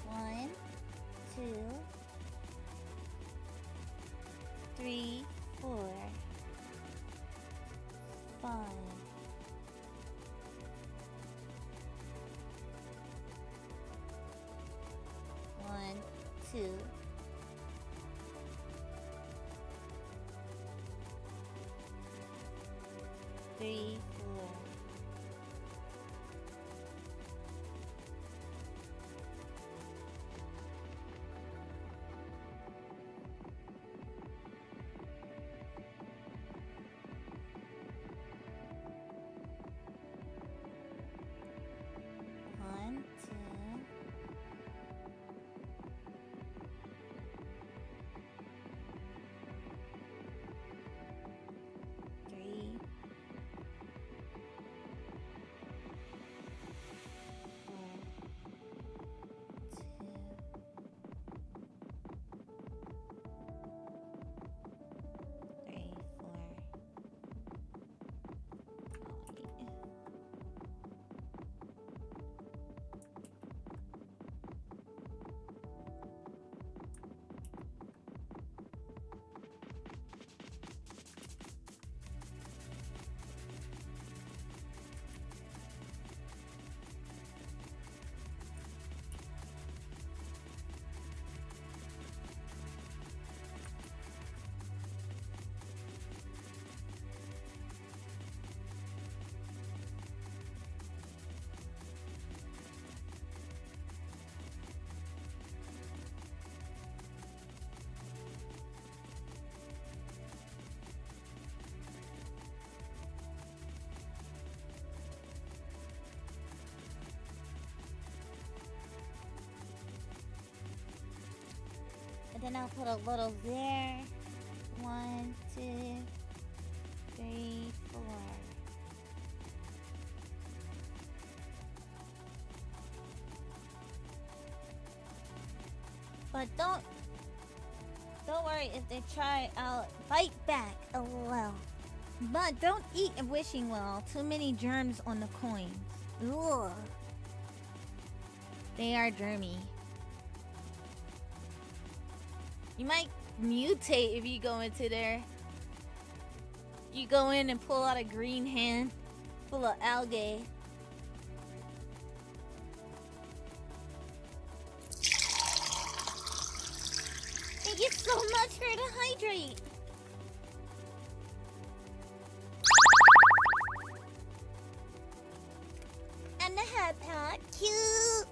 One, two, 3, 4, 5. 1, 2. 3, 4. One, two. 3, 4, 2, 3, 4. And then I'll put a little there. 1, 2, 3, 4. But don't worry if they try. I'll bite back a little. But don't eat a wishing well. Too many germs on the coins. Ugh. They are germy. You might mutate if you go into there. You go in and pull out a green hand full of algae. Thank you so much for the hydrate. And the head pack. Cute.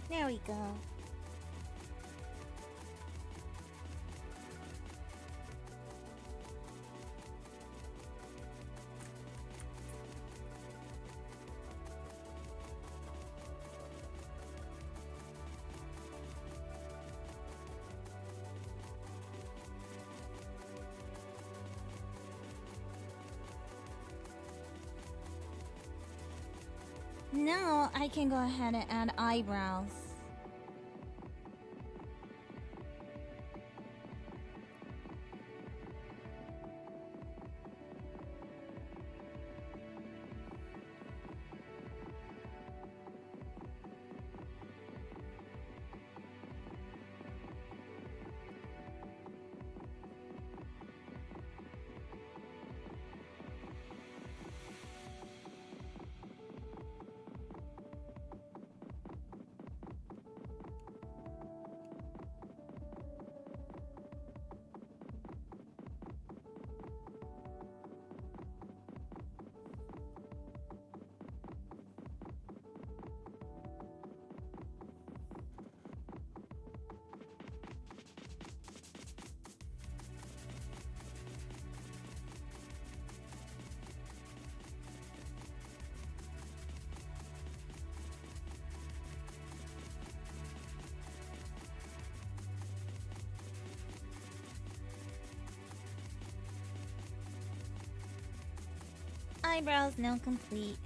There we go. Now I can go ahead and add eyebrows. Eyebrows now complete.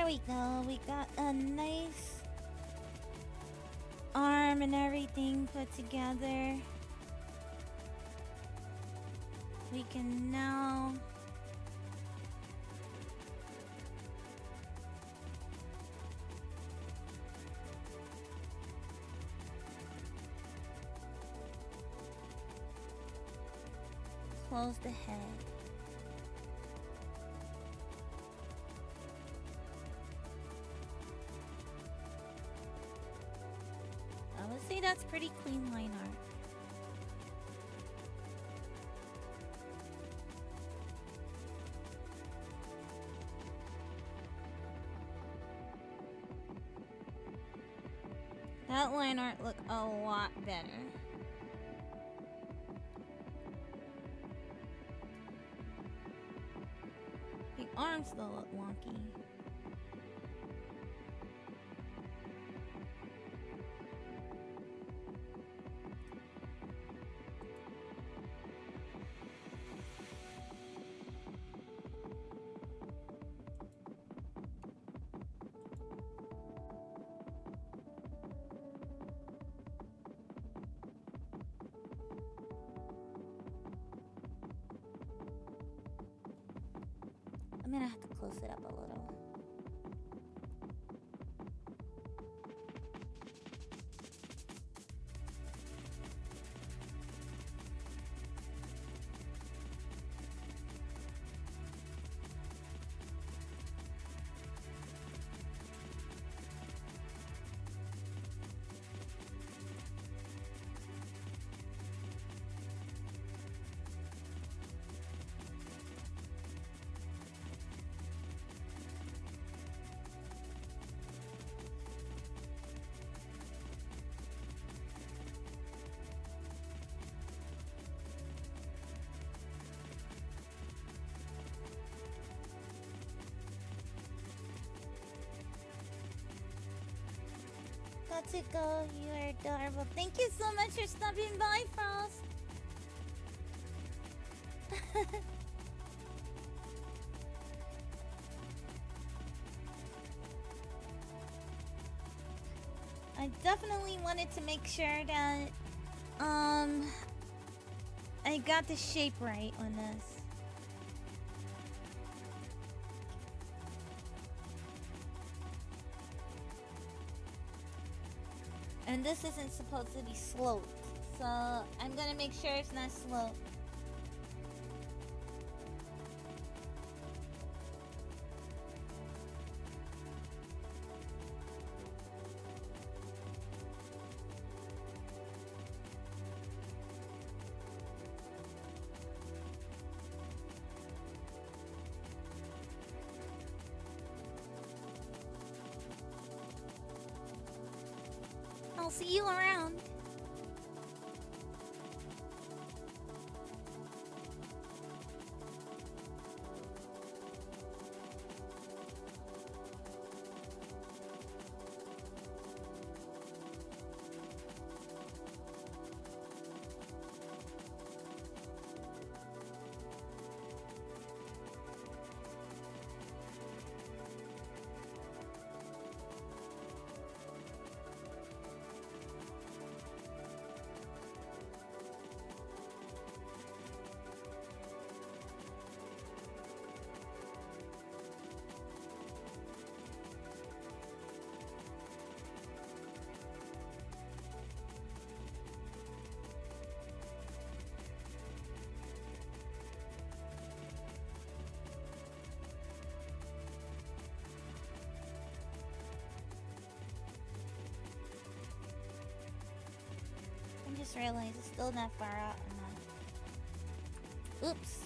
There we go. We got a nice arm and everything put together. We can now close the head. I would say that's pretty clean line art. That line art look a lot better. The arms still look wonky. I'm gonna have to close it up a little. Go, you are adorable. Thank you so much for stopping by, Frost. I definitely wanted to make sure that I got the shape right on this. And this isn't supposed to be sloped, so I'm gonna make sure it's not sloped. I'll see you around. I just realized it's still not far out enough. Oops.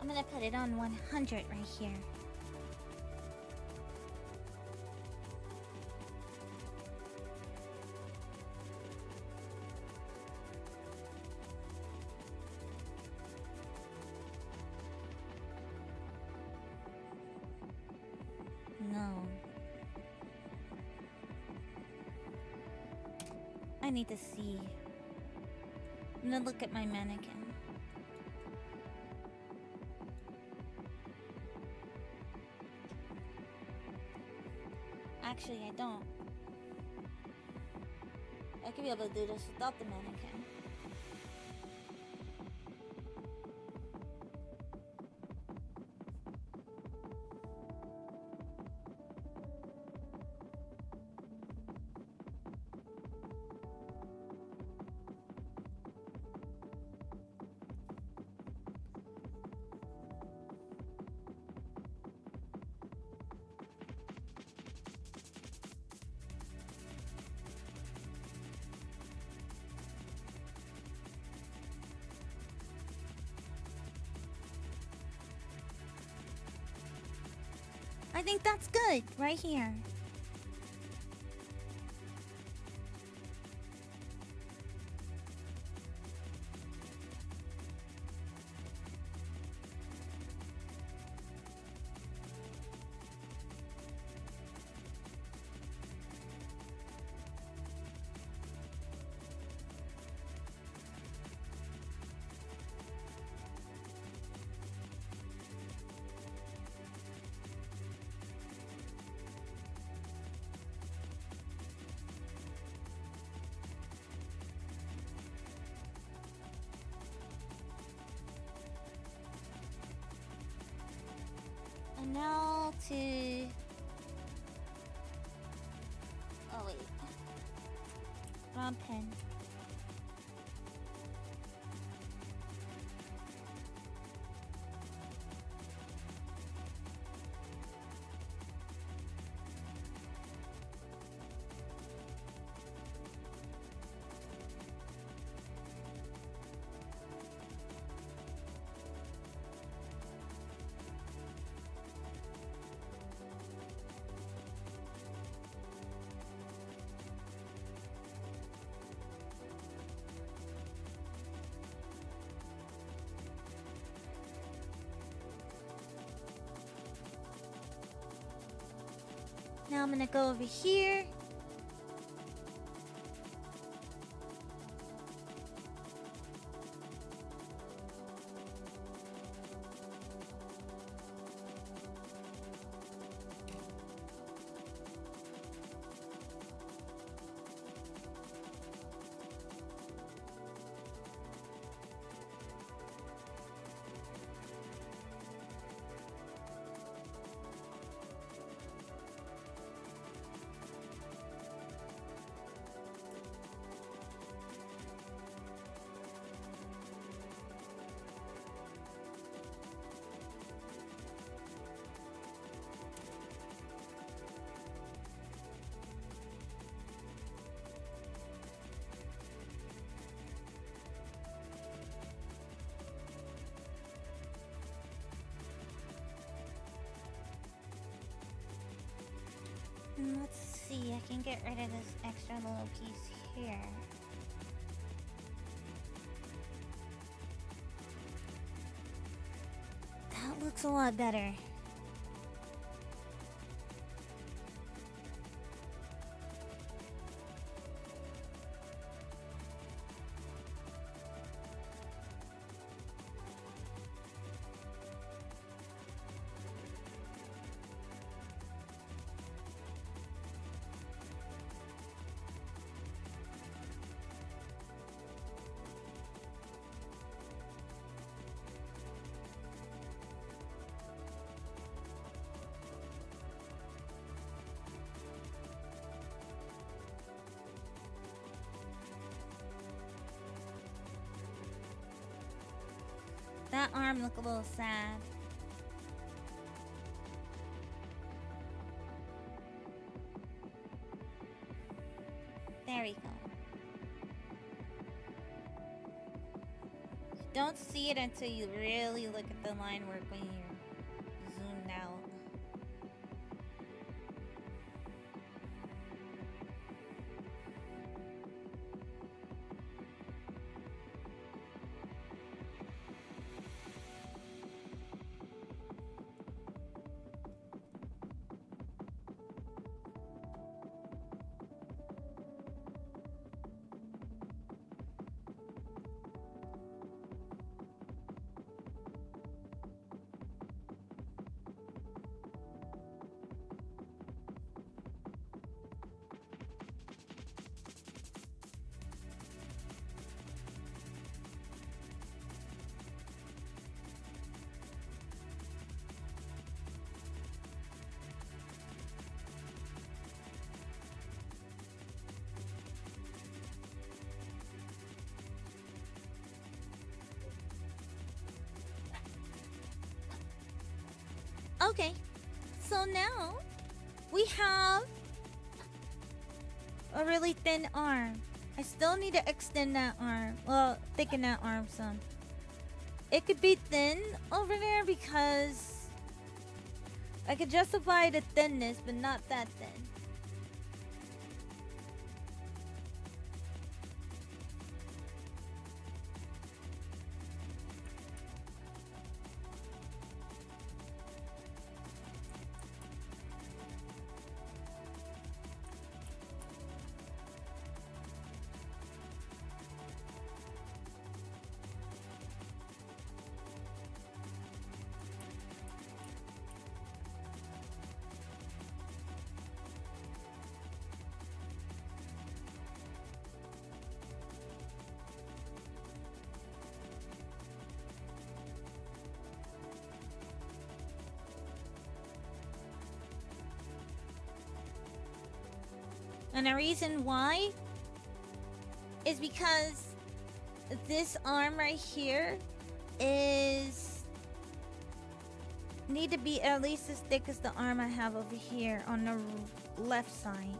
I'm gonna put it on 100 right here. No. I need to see. I'm gonna look at my mannequin. Actually, I don't. I could be able to do this without the mannequin. I think that's good, right here. And now to... Oh wait. Wrong pen. Now I'm gonna go over here. Let's see, I can get rid of this extra little piece here. That looks a lot better. That arm look a little sad. There we go. don't see it until you really look at the line work when you're zoomed out. Okay, so now we have a really thin arm. I still need to extend that arm. Well, thicken that arm some. It could be thin over there because I could justify the thinness, but not that thin. And the reason why is because this arm right here is need to be at least as thick as the arm I have over here on the left side.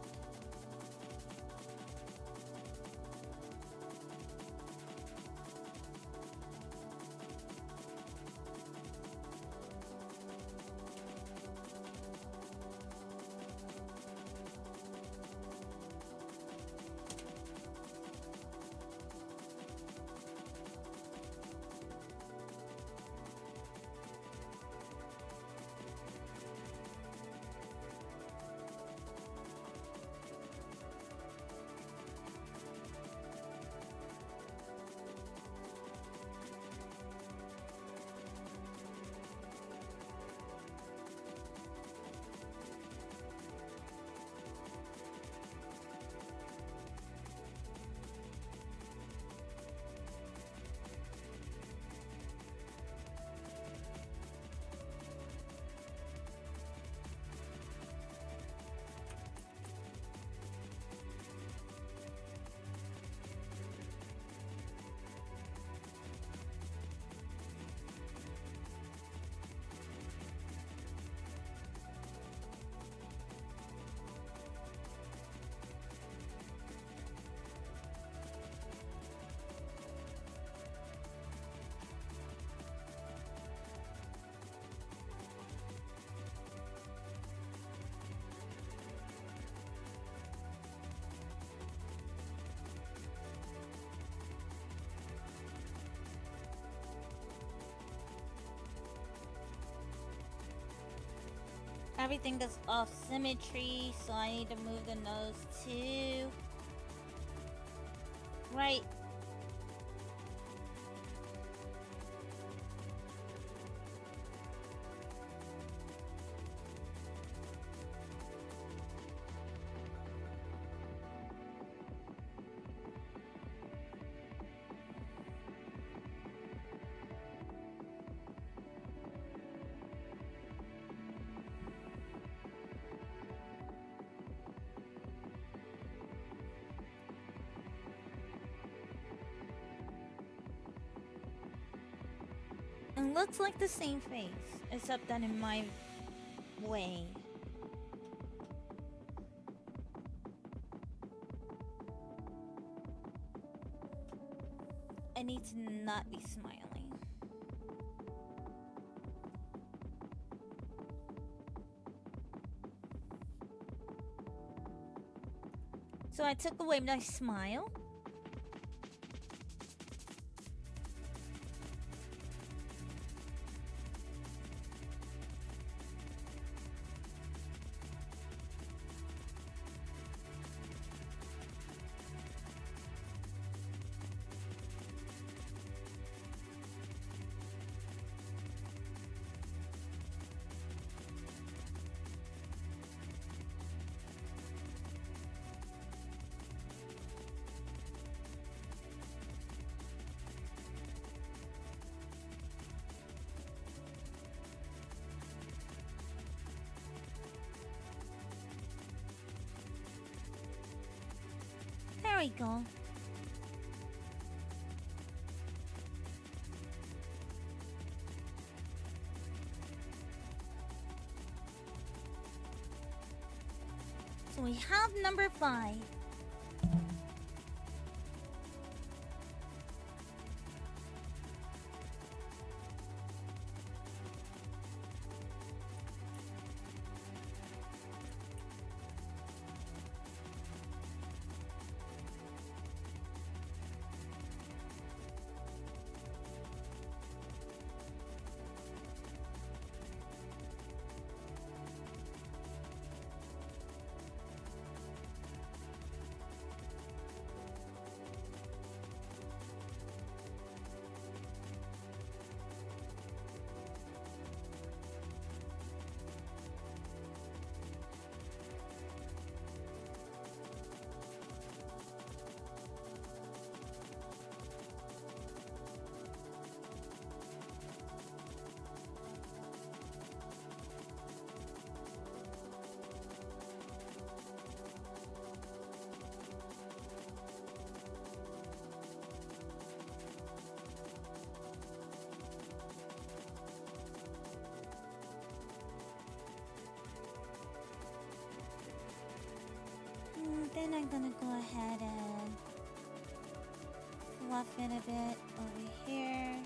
Everything is off symmetry, so I need to move the nose too. Right. It looks like the same face, except that in my way. I need to not be smiling. So I took away my smile. There we go. So we have number 5. Then I'm gonna go ahead and fluff it a bit over here.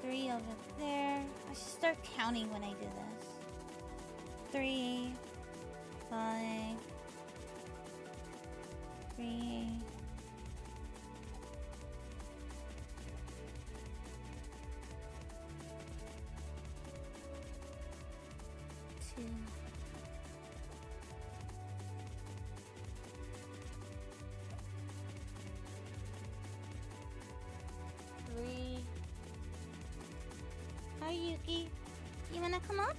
3 over there. I should start counting when I do this. 3, 5, 3. Hi, Yuki. You wanna come up?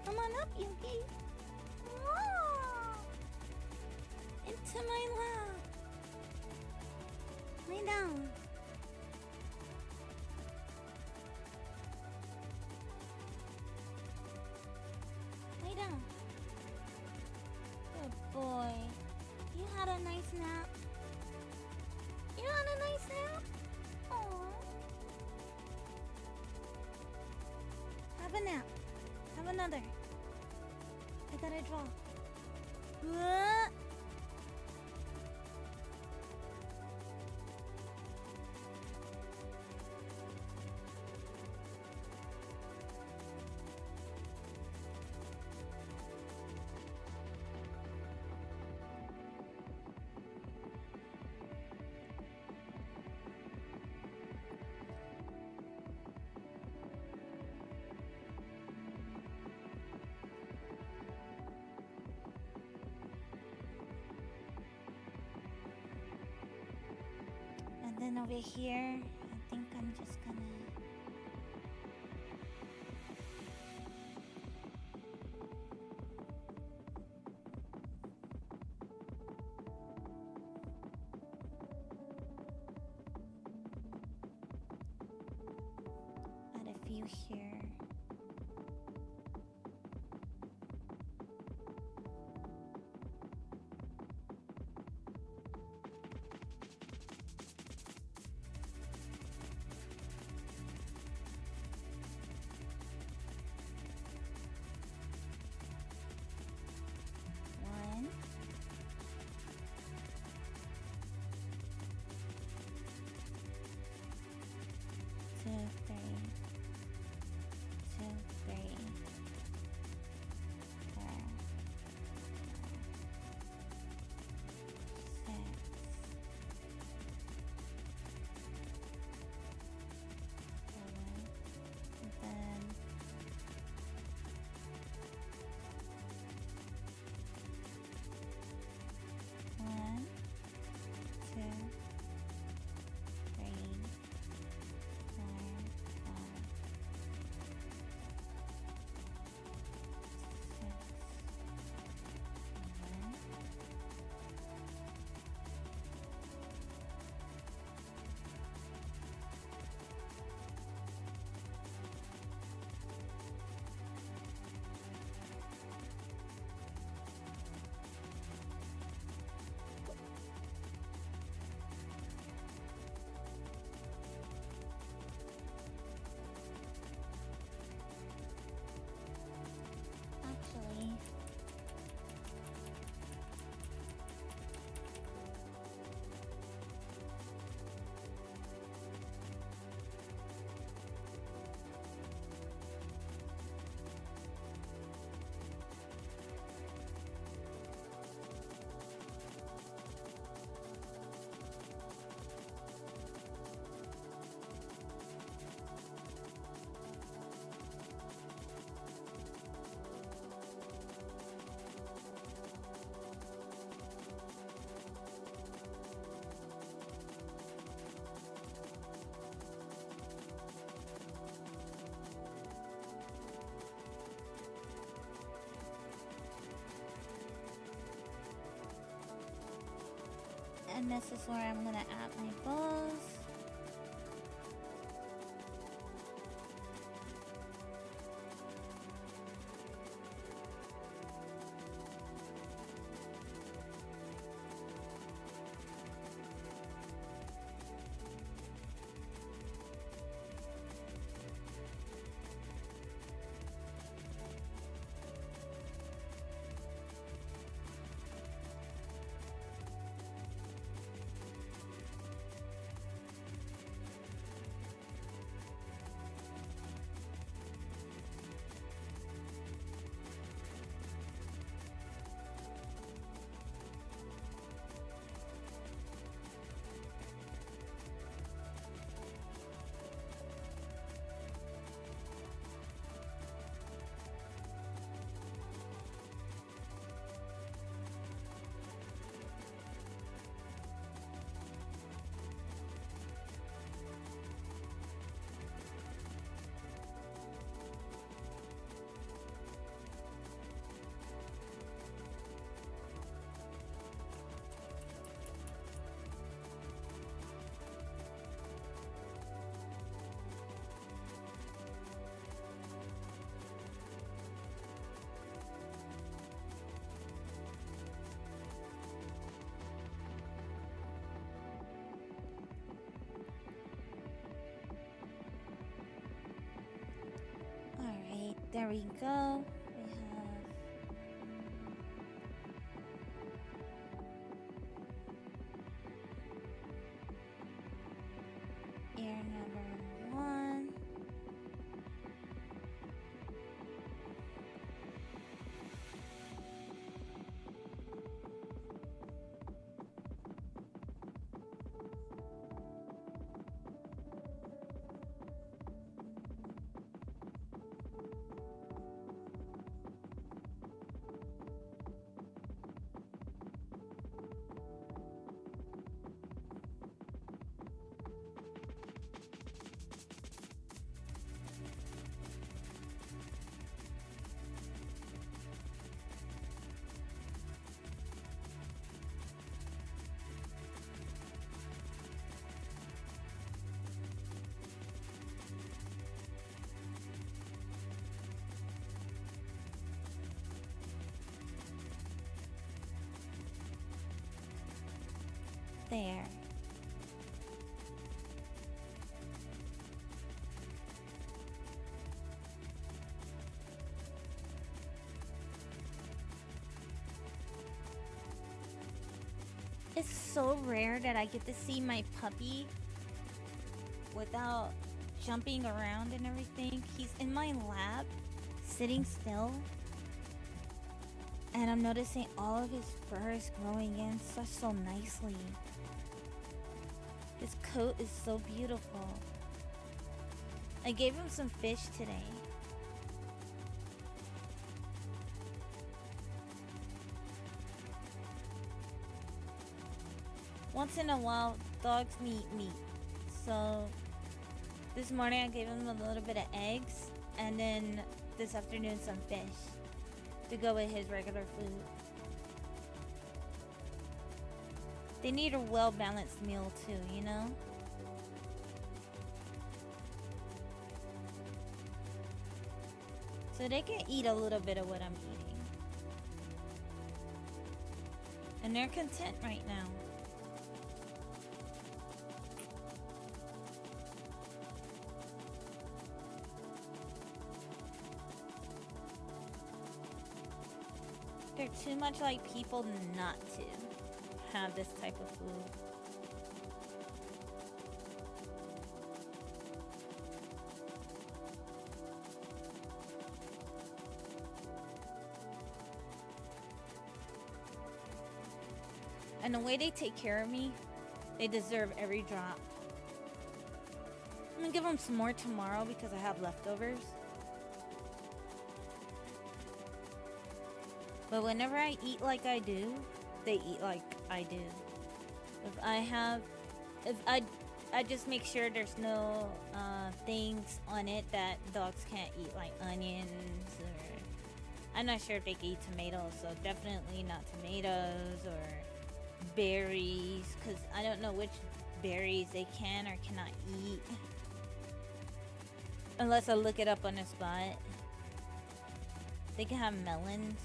Come on up, Yuki. Wow. Into my lap. Lay down. Lay down. Good boy. You had a nice nap. You had a nice nap? Aww. Have a nap. Have another. I gotta draw. And then over here, I think I'm just gonna add a few here. And this is where I'm gonna add my bows. Alright, there we go. We have ear number 1. There. It's so rare that I get to see my puppy without jumping around and everything. He's in my lap, sitting still. And I'm noticing all of his fur is growing in so nicely. His coat is so beautiful. I gave him some fish today. Once in a while, dogs need meat. So this morning I gave him a little bit of eggs, and then this afternoon some fish to go with his regular food. They need a well-balanced meal too, you know? So they can eat a little bit of what I'm eating. And they're content right now. They're too much like people not to have this type of food. And the way they take care of me, they deserve every drop. I'm gonna give them some more tomorrow because I have leftovers. But whenever I eat like I do, they eat like I do. I just make sure there's no things on it that dogs can't eat, like onions, or I'm not sure if they can eat tomatoes, so definitely not tomatoes, or berries, because I don't know which berries they can or cannot eat. Unless I look it up on the spot. They can have melons.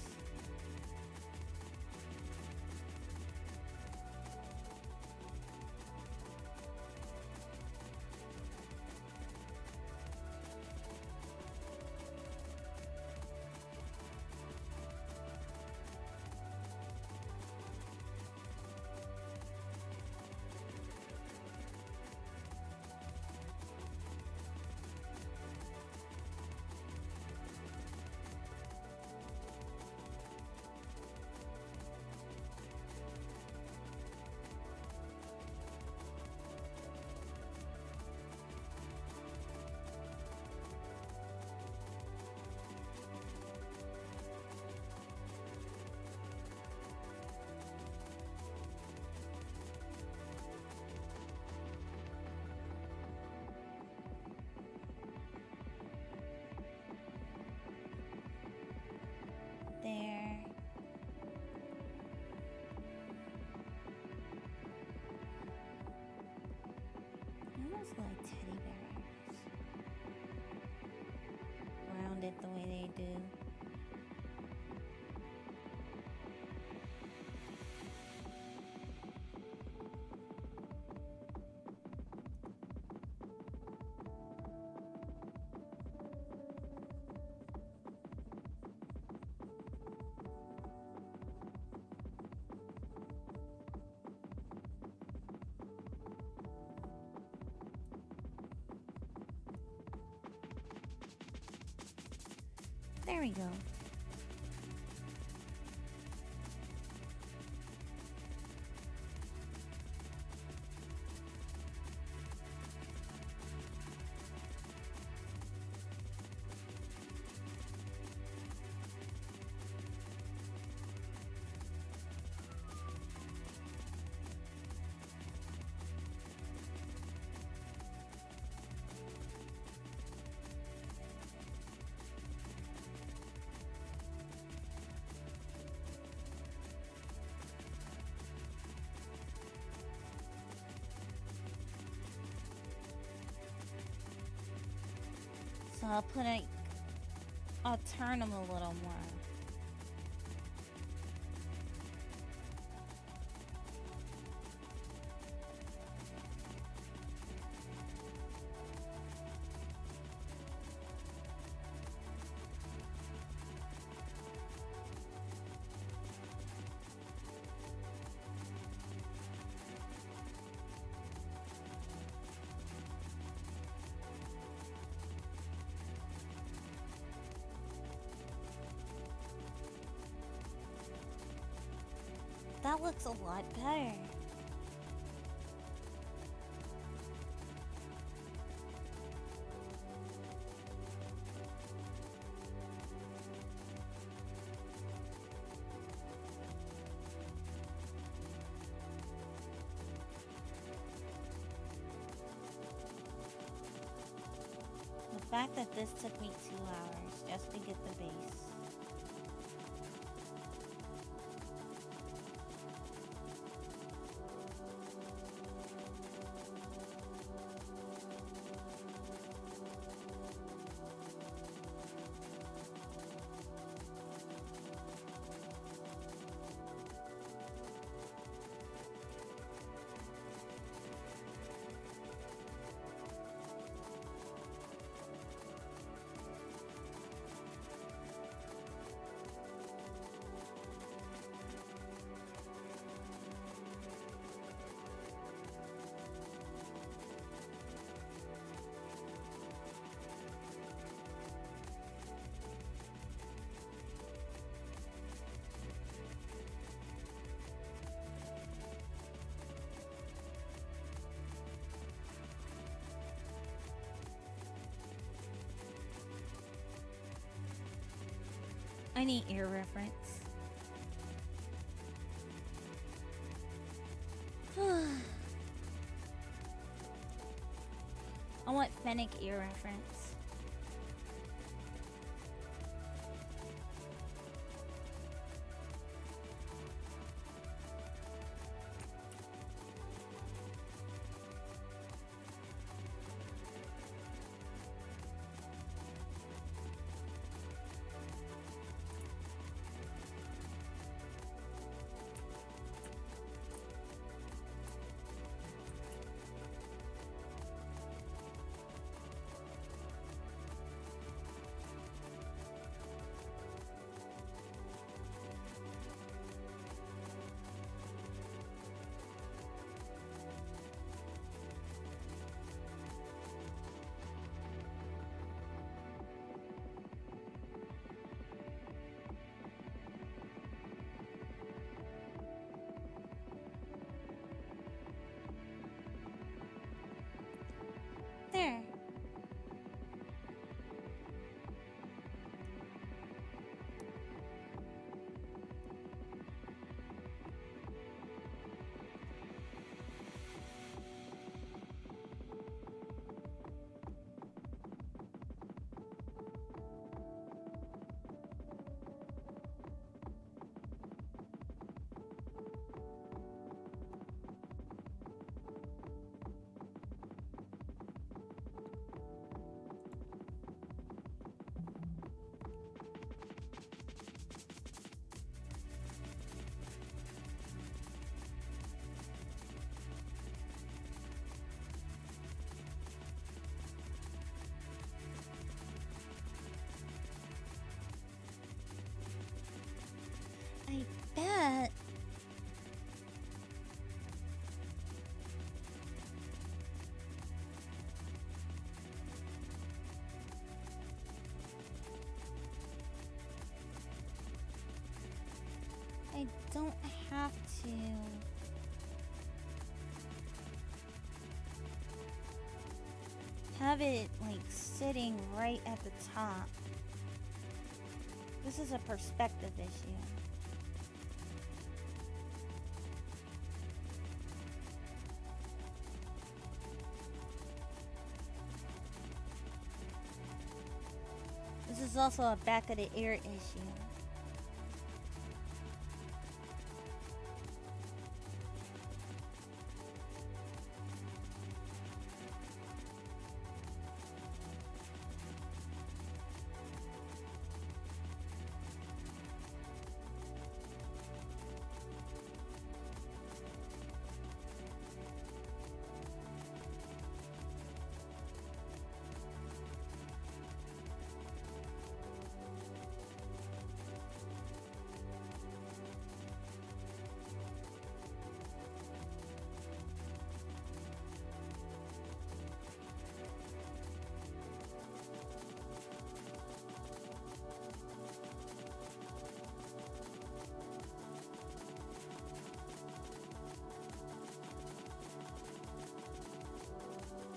There. Almost like teddy bears. Rounded the way they do. There we go. So I'll turn them a little more. That looks a lot better. The fact that this took me 2 hours just to get the base. I need ear reference. I want Fennec ear reference. I don't have to. Have it like sitting right at the top. This is a perspective issue. This is also a back of the ear issue.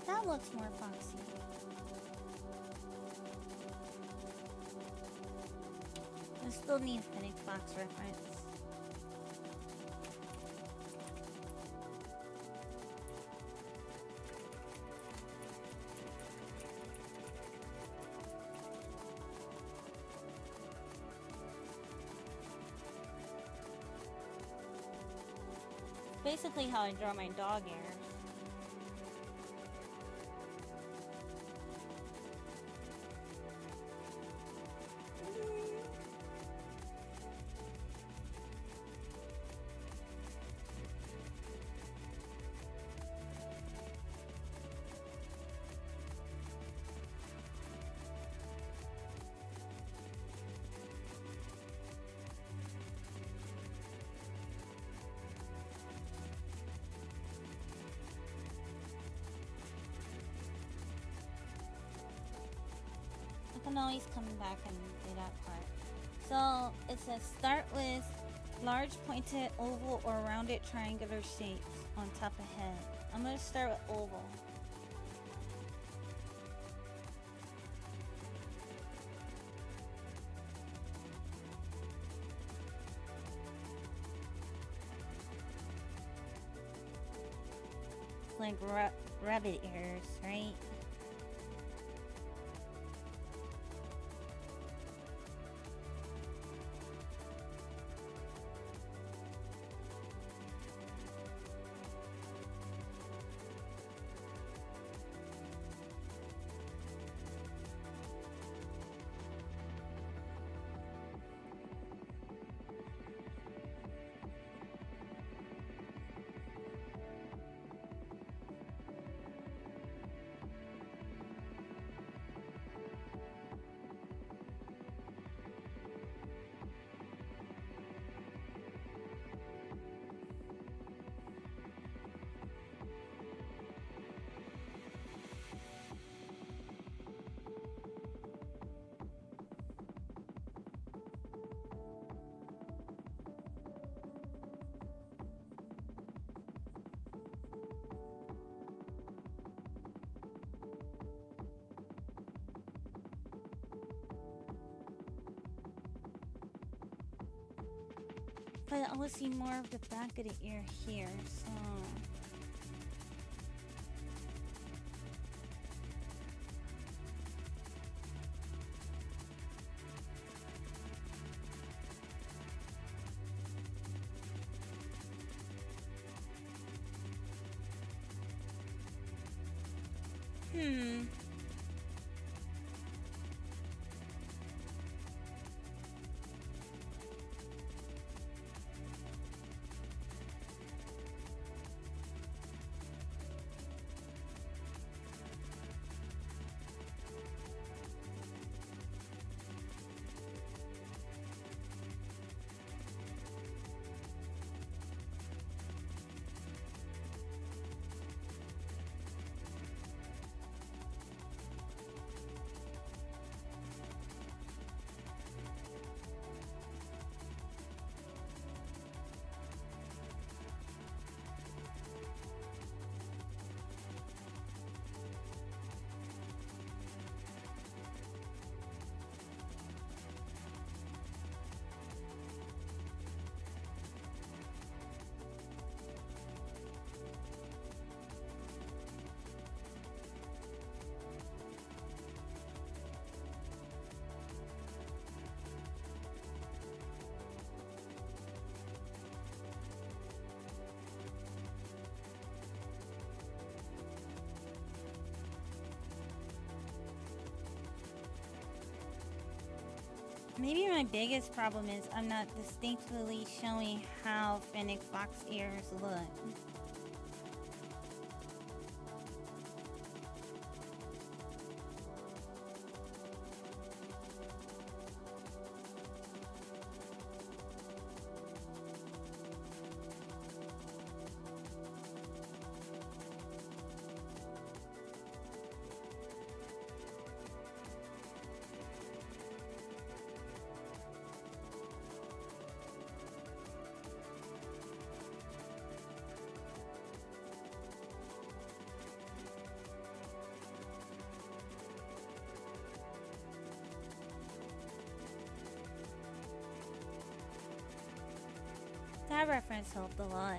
That looks more foxy. I still need Fennec Fox reference. Basically how I draw my dog hair. I can always come back and do that part. So it says start with large pointed oval or rounded triangular shapes on top of head. I'm gonna start with oval. Like rabbit ears, right? But I would see more of the back of the ear here, so... Maybe my biggest problem is I'm not distinctly showing how Fennec Fox ears look. That reference helped a lot.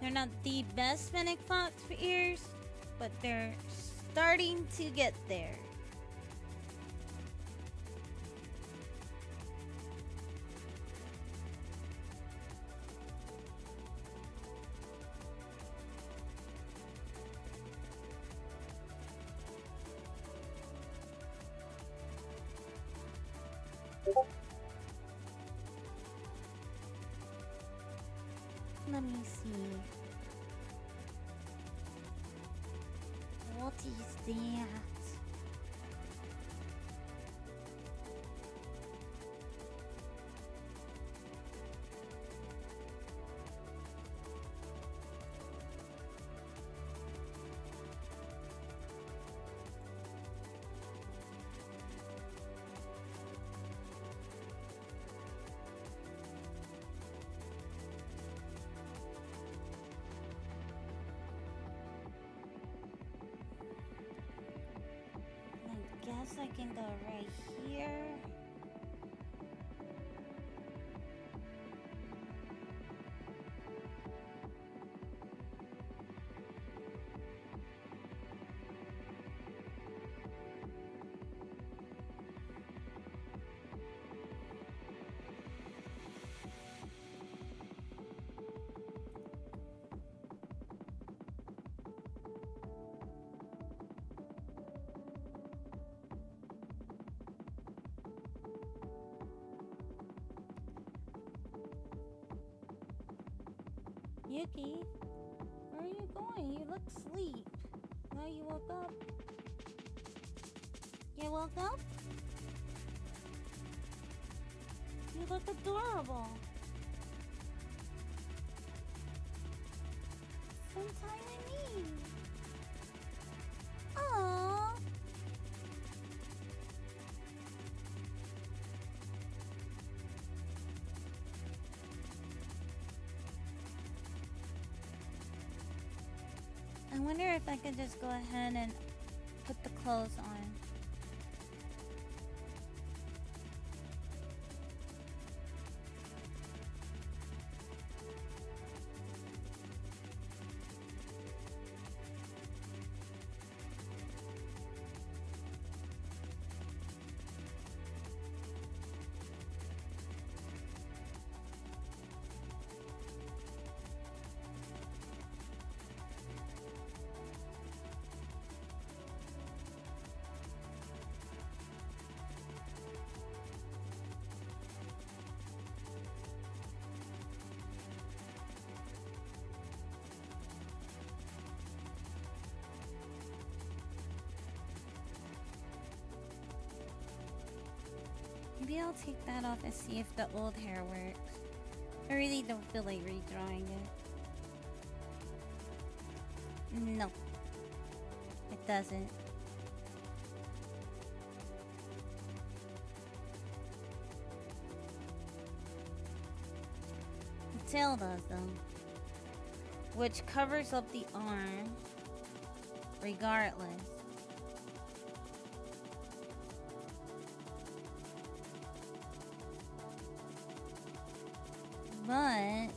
They're not the best Fennec Fox ears, but they're starting to get there. Let me see. What is that? I guess I can go right here. Yuki, where are you going? You look asleep. Now you woke up. You woke up? You look adorable. Spend time with me. Aww. I wonder if I could just go ahead and put the clothes on. Maybe I'll take that off and see if the old hair works. I really don't feel like redrawing it. No. It doesn't. The tail does though. Which covers up the arm regardless. But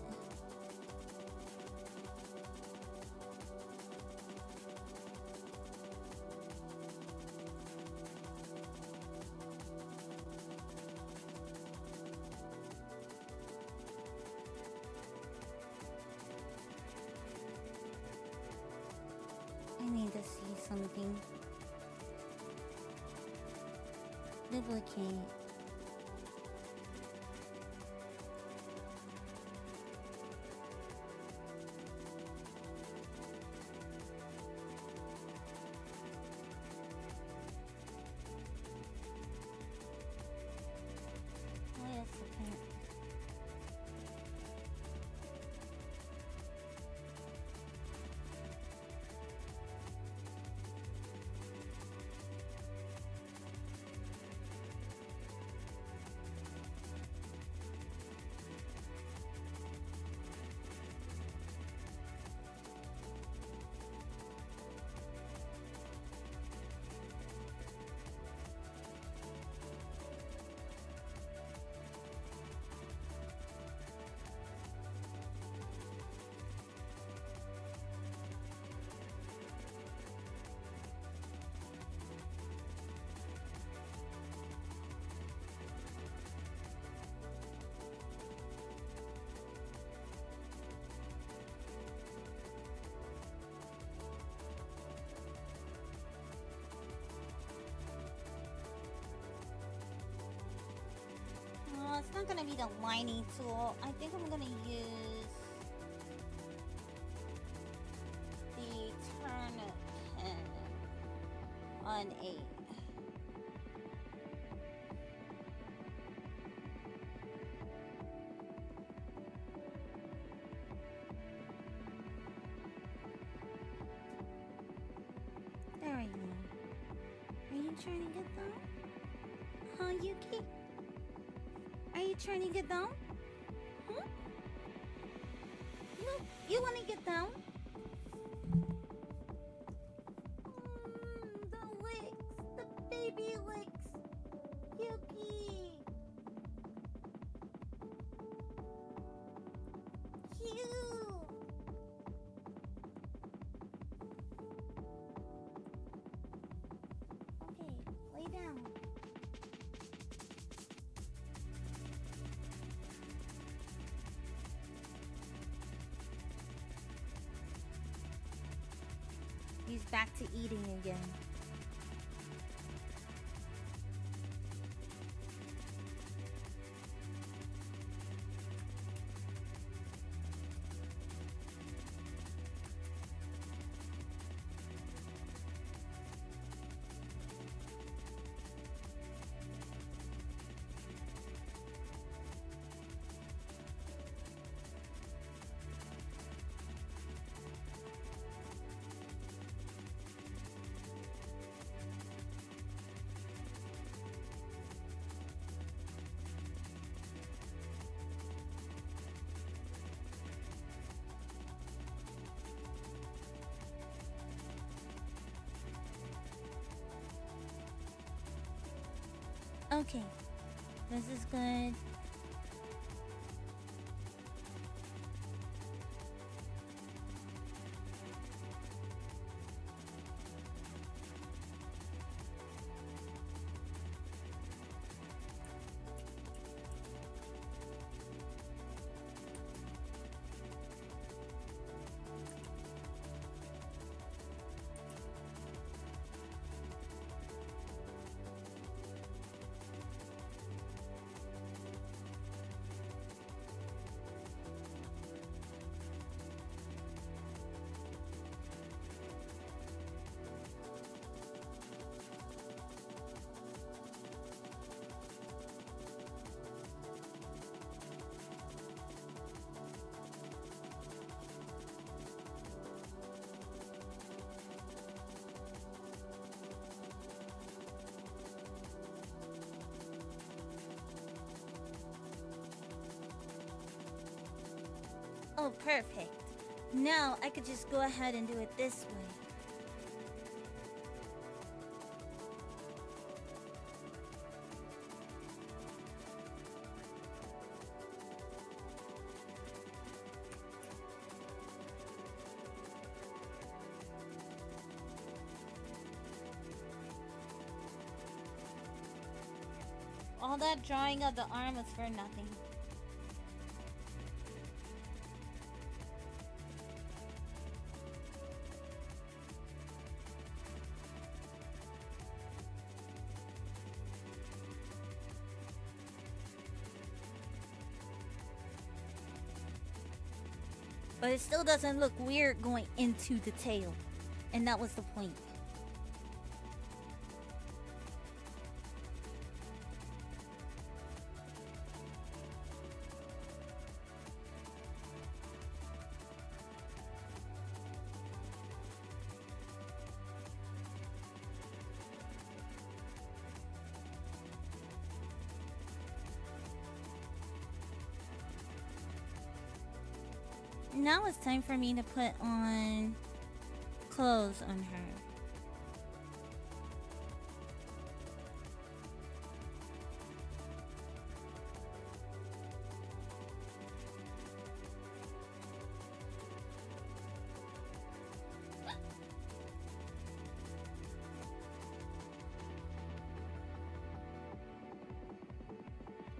something. Duplicate. Wait a second. Oh, it's not gonna be the lining tool. I think I'm gonna use the turn pen on 8. There we go. Are you trying to get down? Huh, Yuki? Are you trying to get down? Huh? You want to get down? The licks, the baby licks, Yuki. Cute. Okay, lay down. He's back to eating again. Okay, this is good. Oh, perfect. Now I could just go ahead and do it this way. All that drawing of the arm was for nothing. But it still doesn't look weird going into the tail. And that was the point. Now it's time for me to put on clothes on her.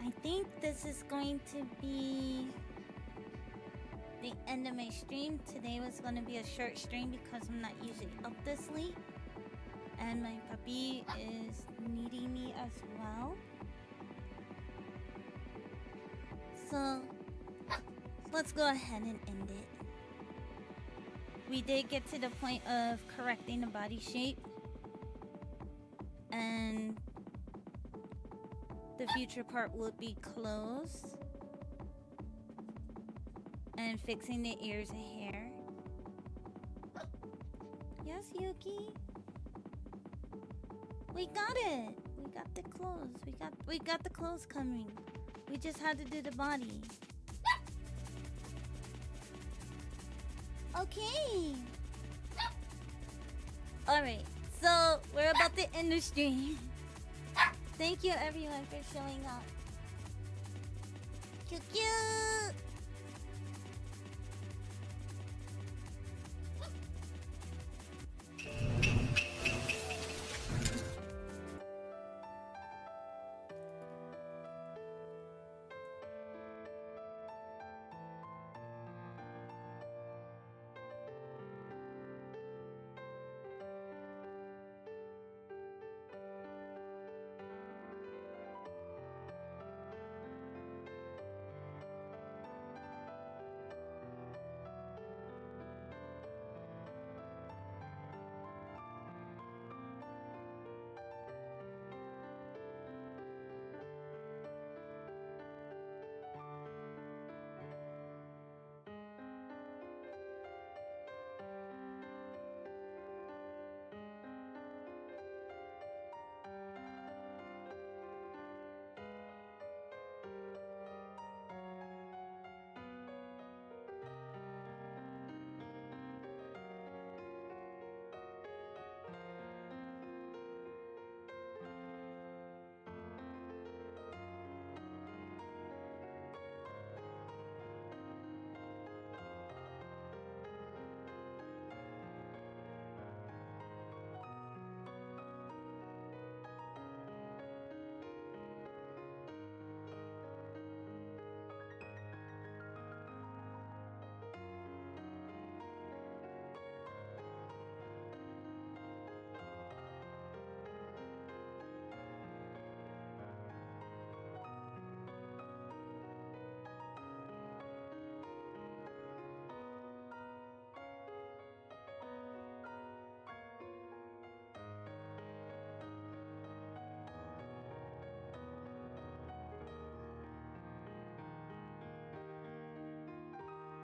I think this is going to be the end of my stream. Today was going to be a short stream because I'm not usually up this late. And my puppy is needing me as well. So, let's go ahead and end it. We did get to the point of correcting the body shape. And the future part would be clothes. And fixing the ears and hair. Yes, Yuki? We got it! We got the clothes. We got the clothes coming. We just had to do the body. Okay. Alright, so we're about to end the stream. Thank you everyone for showing up. Cute cute!